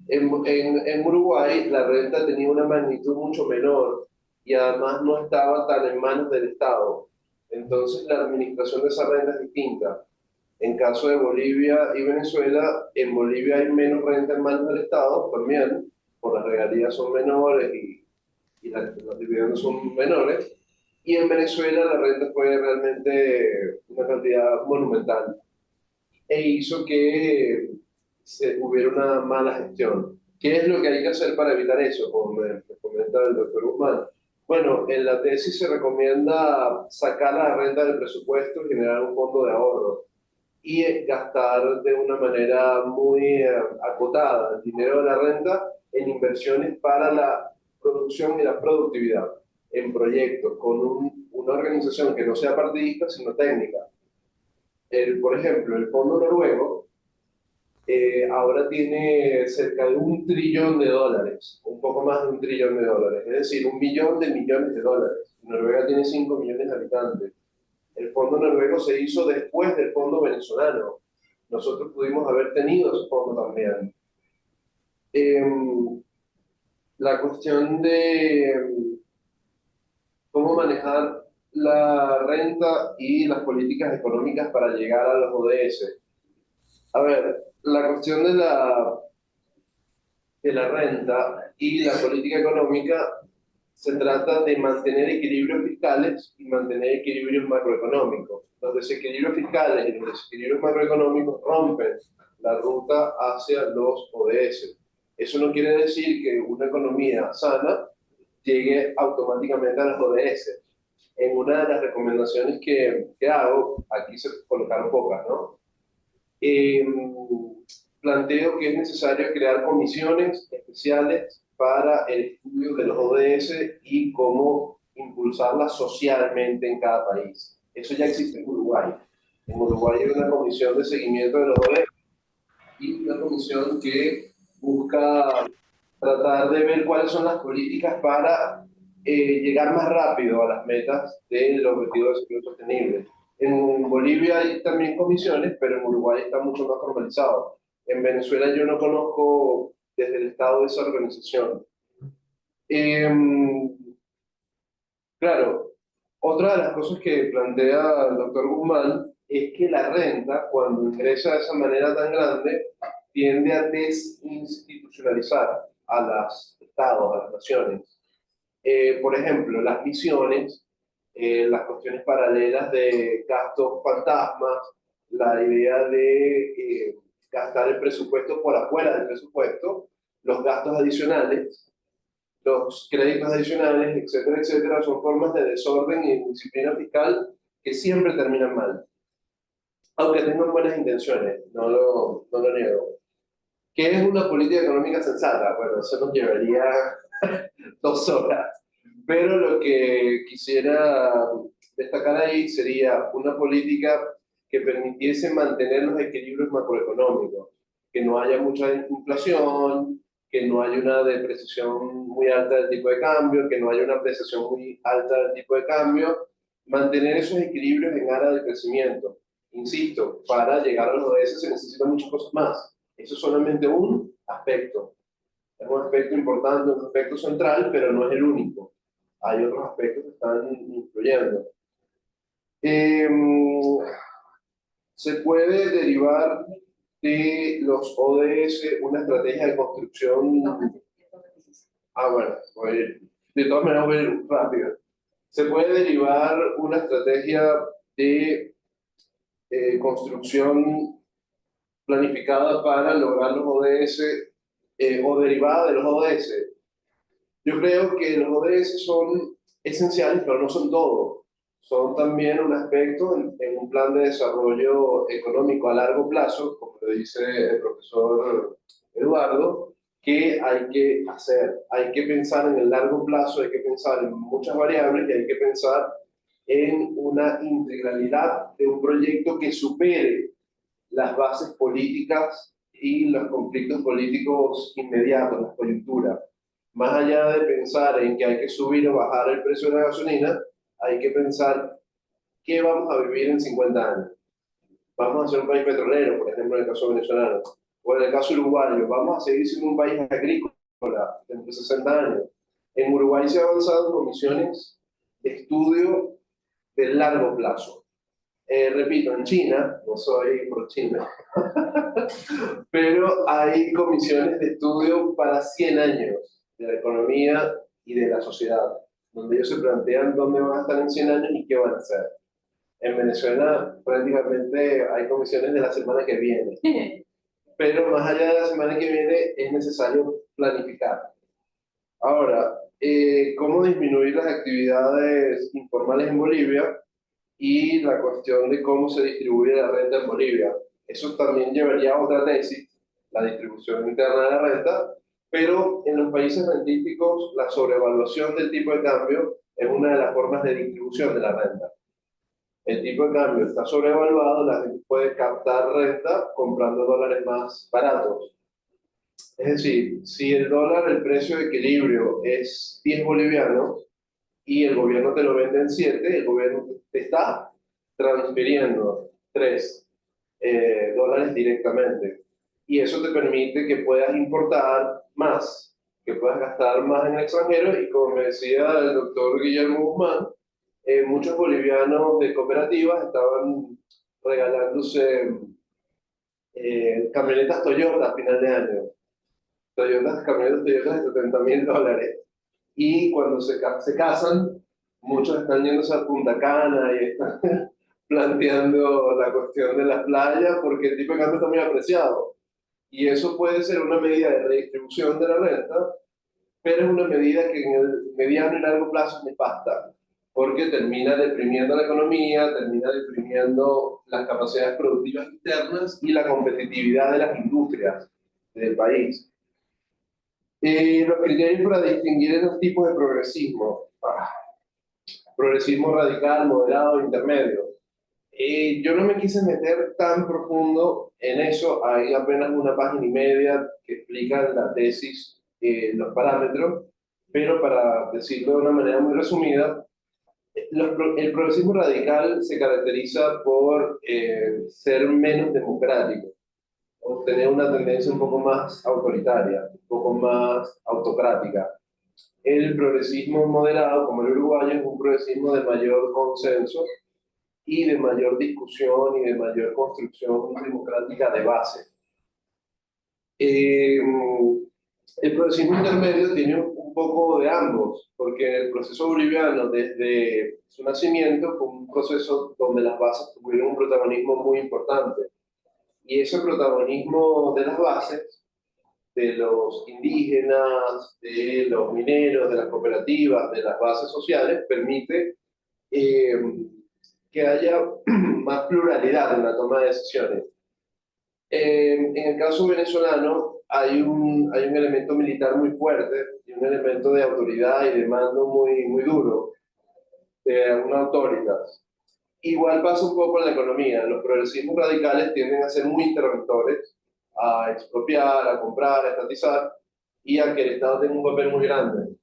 En Uruguay la renta tenía una magnitud mucho menor y además no estaba tan en manos del Estado. Entonces la administración de esa renta es distinta. En caso de Bolivia y Venezuela, en Bolivia hay menos renta en manos del Estado también, por las regalías son menores y las dividendos son menores. Y en Venezuela la renta fue realmente una cantidad monumental e hizo que hubiera una mala gestión. ¿Qué es lo que hay que hacer para evitar eso? Como me comenta el doctor Guzmán. Bueno, en la tesis se recomienda sacar la renta del presupuesto y generar un fondo de ahorro y gastar de una manera muy acotada el dinero de la renta en inversiones para la producción y la productividad, en proyectos, con una organización que no sea partidista, sino técnica. Por ejemplo, el Fondo Noruego ahora tiene cerca de $1 trillón, un poco más de $1 trillón, es decir, 1.000.000 de dólares. Noruega tiene 5 millones de habitantes. El fondo noruego se hizo después del fondo venezolano. Nosotros pudimos haber tenido ese fondo también. La cuestión de cómo manejar la renta y las políticas económicas para llegar a los ODS. A ver, la cuestión de la renta y la política económica se trata de mantener equilibrios fiscales y mantener equilibrios macroeconómicos. Los desequilibrios fiscales y los desequilibrios macroeconómicos rompen la ruta hacia los ODS. Eso no quiere decir que una economía sana llegue automáticamente a los ODS. En una de las recomendaciones que hago, aquí se colocaron pocas, ¿no? Planteo que es necesario crear comisiones especiales para el estudio de los ODS y cómo impulsarlas socialmente en cada país. Eso ya existe en Uruguay. En Uruguay hay una comisión de seguimiento de los ODS y una comisión que busca tratar de ver cuáles son las políticas para llegar más rápido a las metas del objetivo de desarrollo sostenible. En Bolivia hay también comisiones, pero en Uruguay está mucho más formalizado. En Venezuela yo no conozco desde el Estado esa organización. Claro, otra de las cosas que plantea el doctor Guzmán es que la renta, cuando ingresa de esa manera tan grande, tiende a desinstitucionalizar a los estados, a las naciones. Por ejemplo, las misiones, las cuestiones paralelas de gastos fantasmas, la idea de gastar el presupuesto por afuera del presupuesto, los gastos adicionales, los créditos adicionales, etcétera, etcétera, son formas de desorden y de disciplina fiscal que siempre terminan mal, aunque tengan buenas intenciones, no lo niego. ¿Qué es una política económica sensata? Bueno, eso nos llevaría 2 horas. Pero lo que quisiera destacar ahí sería una política que permitiese mantener los equilibrios macroeconómicos, que no haya mucha inflación, que no haya una depreciación muy alta del tipo de cambio, que no haya una apreciación muy alta del tipo de cambio, mantener esos equilibrios en aras de crecimiento. Insisto, para llegar a los ODS se necesitan muchas cosas más. Eso es solamente un aspecto. Es un aspecto importante, un aspecto central, pero no es el único. Hay otros aspectos que están influyendo. Se puede derivar de los ODS una estrategia de construcción. Bueno, pues, de todas maneras voy a ir rápido. Se puede derivar una estrategia de construcción planificada para lograr los ODS o derivada de los ODS. Yo creo que los ODS son esenciales, pero no son todo. Son también un aspecto en un plan de desarrollo económico a largo plazo, como lo dice el profesor Eduardo, que hay que hacer. Hay que pensar en el largo plazo, hay que pensar en muchas variables y hay que pensar en una integralidad de un proyecto que supere las bases políticas y los conflictos políticos inmediatos, las coyunturas. Más allá de pensar en que hay que subir o bajar el precio de la gasolina, hay que pensar qué vamos a vivir en 50 años. Vamos a ser un país petrolero, por ejemplo, en el caso venezolano, o en el caso uruguayo, vamos a seguir siendo un país agrícola dentro de 60 años. En Uruguay se ha avanzado en comisiones de estudio de largo plazo. Repito, en China, no soy pro China, pero hay comisiones de estudio para 100 años de la economía y de la sociedad, donde ellos se plantean dónde van a estar en 100 años y qué van a hacer. En Venezuela prácticamente hay comisiones de la semana que viene, pero más allá de la semana que viene es necesario planificar. Ahora, ¿cómo disminuir las actividades informales en Bolivia? Y la cuestión de cómo se distribuye la renta en Bolivia. Eso también llevaría a otra tesis, la distribución interna de la renta, pero en los países rentísticos la sobrevaluación del tipo de cambio es una de las formas de distribución de la renta. El tipo de cambio está sobrevaluado, la gente puede captar renta comprando dólares más baratos. Es decir, si el dólar, el precio de equilibrio es 10 bolivianos, y el gobierno te lo vende en 7, el gobierno te está transfiriendo 3 dólares directamente. Y eso te permite que puedas importar más, que puedas gastar más en el extranjero. Y como me decía el doctor Guillermo Guzmán, muchos bolivianos de cooperativas estaban regalándose camionetas Toyota a final de año. Camionetas Toyota de $70,000. Y cuando se casan, muchos están yéndose a Punta Cana y están planteando la cuestión de las playas porque el tipo de cambio está muy apreciado. Y eso puede ser una medida de redistribución de la renta, pero es una medida que en el mediano y largo plazo es nefasta, porque termina deprimiendo la economía, termina deprimiendo las capacidades productivas internas y la competitividad de las industrias del país. Los criterios para distinguir esos tipos de progresismo. Progresismo radical, moderado, intermedio. Yo no me quise meter tan profundo en eso, hay apenas una página y media que explica la tesis, los parámetros, pero para decirlo de una manera muy resumida, el progresismo radical se caracteriza por ser menos democrático, o tener una tendencia un poco más autoritaria, un poco más autocrática. El progresismo moderado, como el uruguayo, es un progresismo de mayor consenso y de mayor discusión y de mayor construcción democrática de base. El progresismo intermedio tiene un poco de ambos, porque el proceso boliviano desde su nacimiento fue un proceso donde las bases tuvieron un protagonismo muy importante. Y ese protagonismo de las bases, de los indígenas, de los mineros, de las cooperativas, de las bases sociales, permite que haya más pluralidad en la toma de decisiones. En el caso venezolano, hay un elemento militar muy fuerte y un elemento de autoridad y de mando muy duro de una autoridad. Igual pasa un poco en la economía. Los progresismos radicales tienden a ser muy interventores, a expropiar, a comprar, a estatizar y a que el Estado tenga un papel muy grande.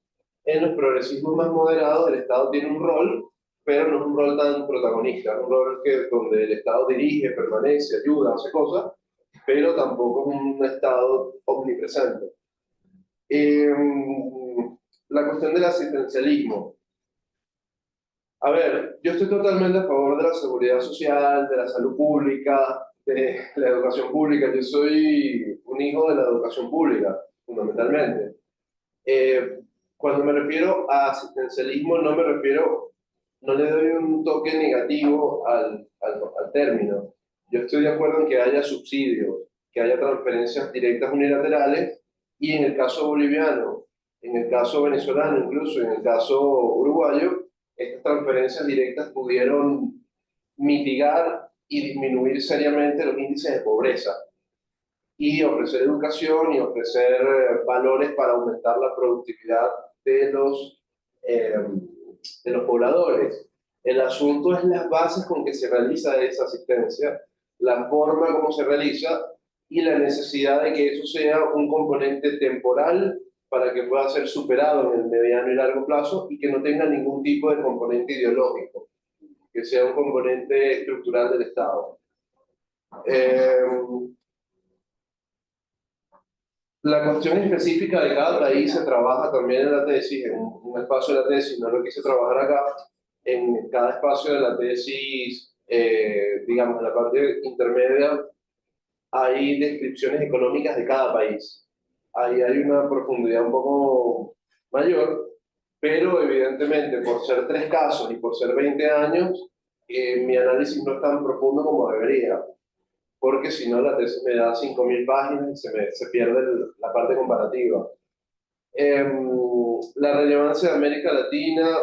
En los progresismos más moderados, el Estado tiene un rol, pero no es un rol tan protagonista, es un rol donde el Estado dirige, permanece, ayuda, hace cosas, pero tampoco es un Estado omnipresente. La cuestión del asistencialismo. A ver, yo estoy totalmente a favor de la seguridad social, de la salud pública, de la educación pública. Yo soy un hijo de la educación pública, fundamentalmente. Cuando me refiero a asistencialismo, no le doy un toque negativo al término. Yo estoy de acuerdo en que haya subsidios, que haya transferencias directas unilaterales, y en el caso boliviano, en el caso venezolano, incluso en el caso uruguayo, estas transferencias directas pudieron mitigar y disminuir seriamente los índices de pobreza y ofrecer educación y ofrecer valores para aumentar la productividad de los pobladores. El asunto es las bases con que se realiza esa asistencia, la forma como se realiza y la necesidad de que eso sea un componente temporal para que pueda ser superado en el mediano y largo plazo y que no tenga ningún tipo de componente ideológico, que sea un componente estructural del Estado. La cuestión específica de cada país se trabaja también en la tesis, en un espacio de la tesis, no lo quise trabajar acá, en cada espacio de la tesis, digamos, en la parte intermedia, hay descripciones económicas de cada país. Ahí hay una profundidad un poco mayor, pero evidentemente por ser 3 casos y por ser 20 años, mi análisis no es tan profundo como debería, porque si no la tesis me da 5.000 páginas y se pierde la parte comparativa. La relevancia de América Latina,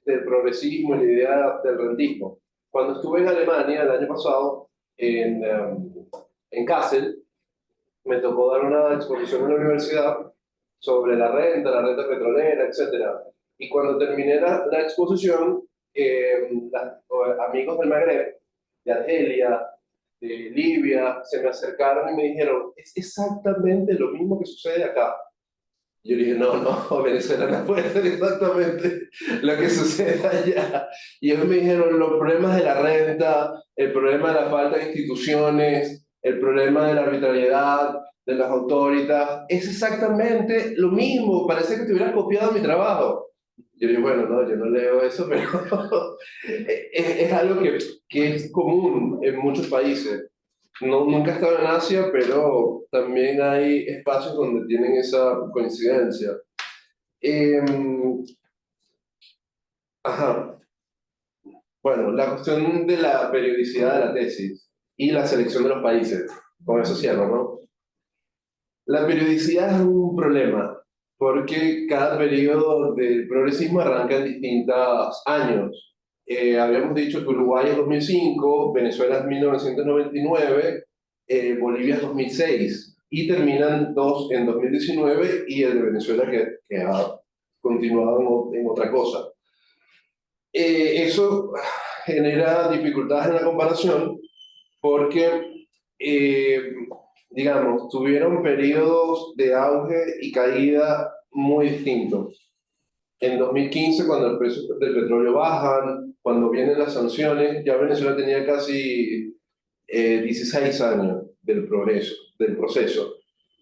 del progresismo y la idea del rentismo. Cuando estuve en Alemania el año pasado, en Kassel, me tocó dar una exposición en la universidad sobre la renta petrolera, etc. Y cuando terminé la exposición, amigos del Magreb, de Argelia, de Libia, se me acercaron y me dijeron, es exactamente lo mismo que sucede acá. Y yo dije, no, Venezuela no puede ser exactamente lo que sucede allá. Y ellos me dijeron, los problemas de la renta, el problema de la falta de instituciones, el problema de la arbitrariedad, de las autoridades, es exactamente lo mismo, parece que te hubieras copiado mi trabajo. Yo dije, bueno, no, yo no leo eso, pero es algo que es común en muchos países. Nunca he estado en Asia, pero también hay espacios donde tienen esa coincidencia. Ajá. Bueno, la cuestión de la periodicidad de la tesis y la selección de los países. Con eso cierro, ¿no? La periodicidad es un problema, porque cada periodo del progresismo arranca en distintos años. Habíamos dicho que Uruguay es 2005, Venezuela es 1999, Bolivia es 2006, y terminan dos en 2019 y el de Venezuela que ha continuado en otra cosa. Eso genera dificultades en la comparación porque, digamos, tuvieron periodos de auge y caída muy distintos. En 2015, cuando el precio del petróleo bajan, cuando vienen las sanciones, ya Venezuela tenía casi 16 años del proceso,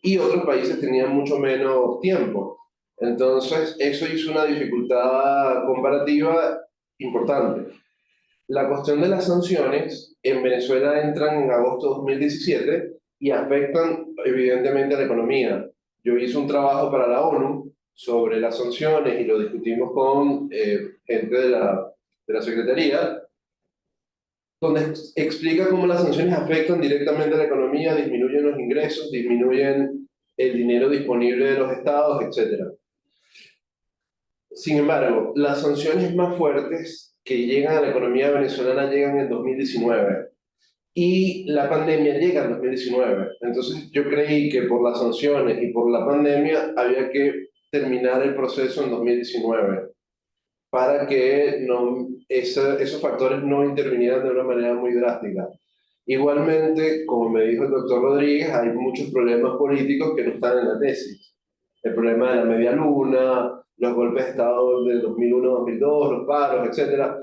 y otros países tenían mucho menos tiempo. Entonces, eso hizo una dificultad comparativa importante. La cuestión de las sanciones en Venezuela entran en agosto de 2017 y afectan evidentemente a la economía. Yo hice un trabajo para la ONU sobre las sanciones y lo discutimos con gente de la Secretaría, donde explica cómo las sanciones afectan directamente a la economía, disminuyen los ingresos, disminuyen el dinero disponible de los estados, etc. Sin embargo, las sanciones más fuertes que llegan a la economía venezolana llegan en 2019. y la pandemia llega en 2019. Entonces yo creí que por las sanciones y por la pandemia había que terminar el proceso en 2019 para que no, esos factores no intervinieran de una manera muy drástica. Igualmente, como me dijo el doctor Rodríguez, hay muchos problemas políticos que no están en la tesis. El problema de la media luna, los golpes de Estado del 2001-2002, los paros, etcétera.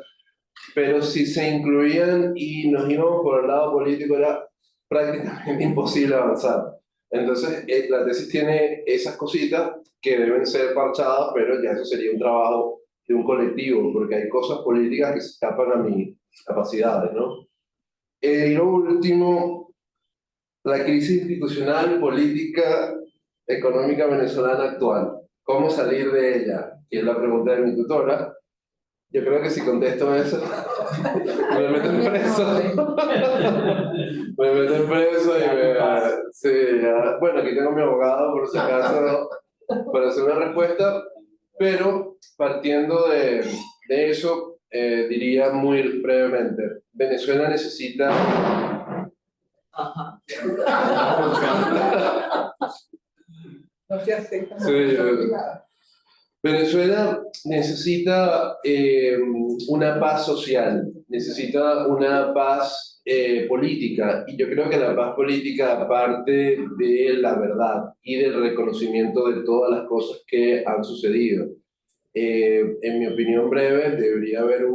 Pero si se incluían y nos íbamos por el lado político, era prácticamente imposible avanzar. Entonces, la tesis tiene esas cositas que deben ser parchadas, pero ya eso sería un trabajo de un colectivo, porque hay cosas políticas que se escapan a mis capacidades, ¿no? Y lo último, la crisis institucional, política, económica venezolana actual. ¿Cómo salir de ella? Que es la pregunta de mi tutora. Yo creo que si contesto eso, me meten preso. Me meten preso y me... Sí, ya. Bueno, aquí tengo a mi abogado, por si acaso, para hacer una respuesta. Pero partiendo de eso, diría muy brevemente, Venezuela necesita... Ajá. No se acepta. Sí, Venezuela necesita una paz social, necesita una paz política, y yo creo que la paz política parte de la verdad y del reconocimiento de todas las cosas que han sucedido. En mi opinión breve, debería haber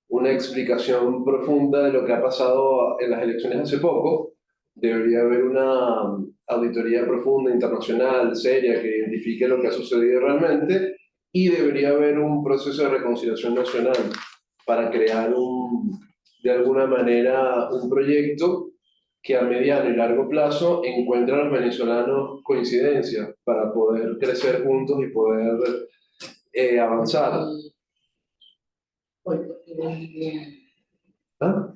una explicación profunda de lo que ha pasado en las elecciones hace poco. Debería haber una auditoría profunda, internacional, seria, que identifique lo que ha sucedido realmente, y debería haber un proceso de reconciliación nacional para crear de alguna manera un proyecto que a mediano y largo plazo encuentre a los venezolanos coincidencias para poder crecer juntos y poder avanzar. ¿Ah?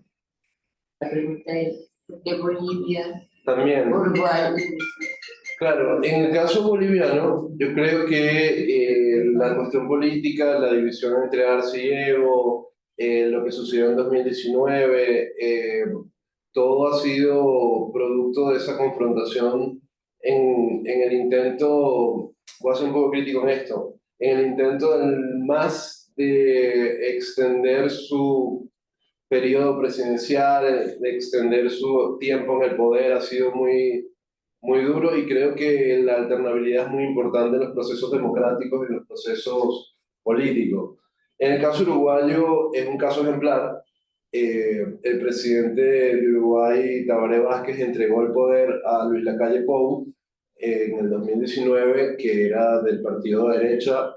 La pregunta es, ¿de Bolivia? También. Uruguay. Claro, en el caso boliviano, yo creo que la cuestión política, la división entre Arce y Evo, lo que sucedió en 2019, todo ha sido producto de esa confrontación en el intento, voy a ser un poco crítico en esto, en el intento más de extender su periodo presidencial, de extender su tiempo en el poder, ha sido muy duro, y creo que la alternabilidad es muy importante en los procesos democráticos y en los procesos políticos. En el caso uruguayo es un caso ejemplar. El presidente de Uruguay, Tabaré Vázquez, entregó el poder a Luis Lacalle Pou en el 2019, que era del partido de derecha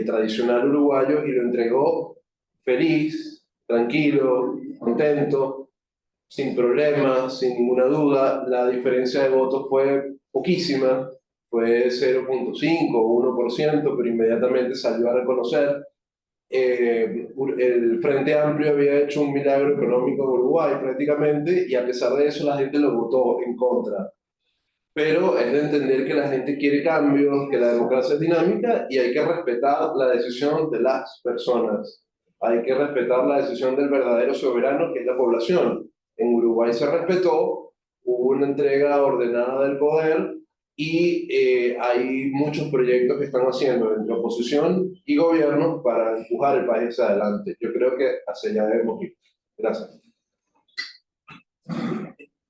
tradicional uruguayo, y lo entregó feliz, tranquilo, contento, sin problemas, sin ninguna duda. La diferencia de votos fue poquísima, fue 0.5 o 1%, pero inmediatamente salió a reconocer. El Frente Amplio había hecho un milagro económico en Uruguay prácticamente, y a pesar de eso la gente lo votó en contra. Pero es de entender que la gente quiere cambios, que la democracia es dinámica y hay que respetar la decisión de las personas. Hay que respetar la decisión del verdadero soberano, que es la población. En Uruguay se respetó, hubo una entrega ordenada del poder, y hay muchos proyectos que están haciendo entre oposición y gobierno para empujar el país hacia adelante. Yo creo que hacia allá debemos ir. Gracias.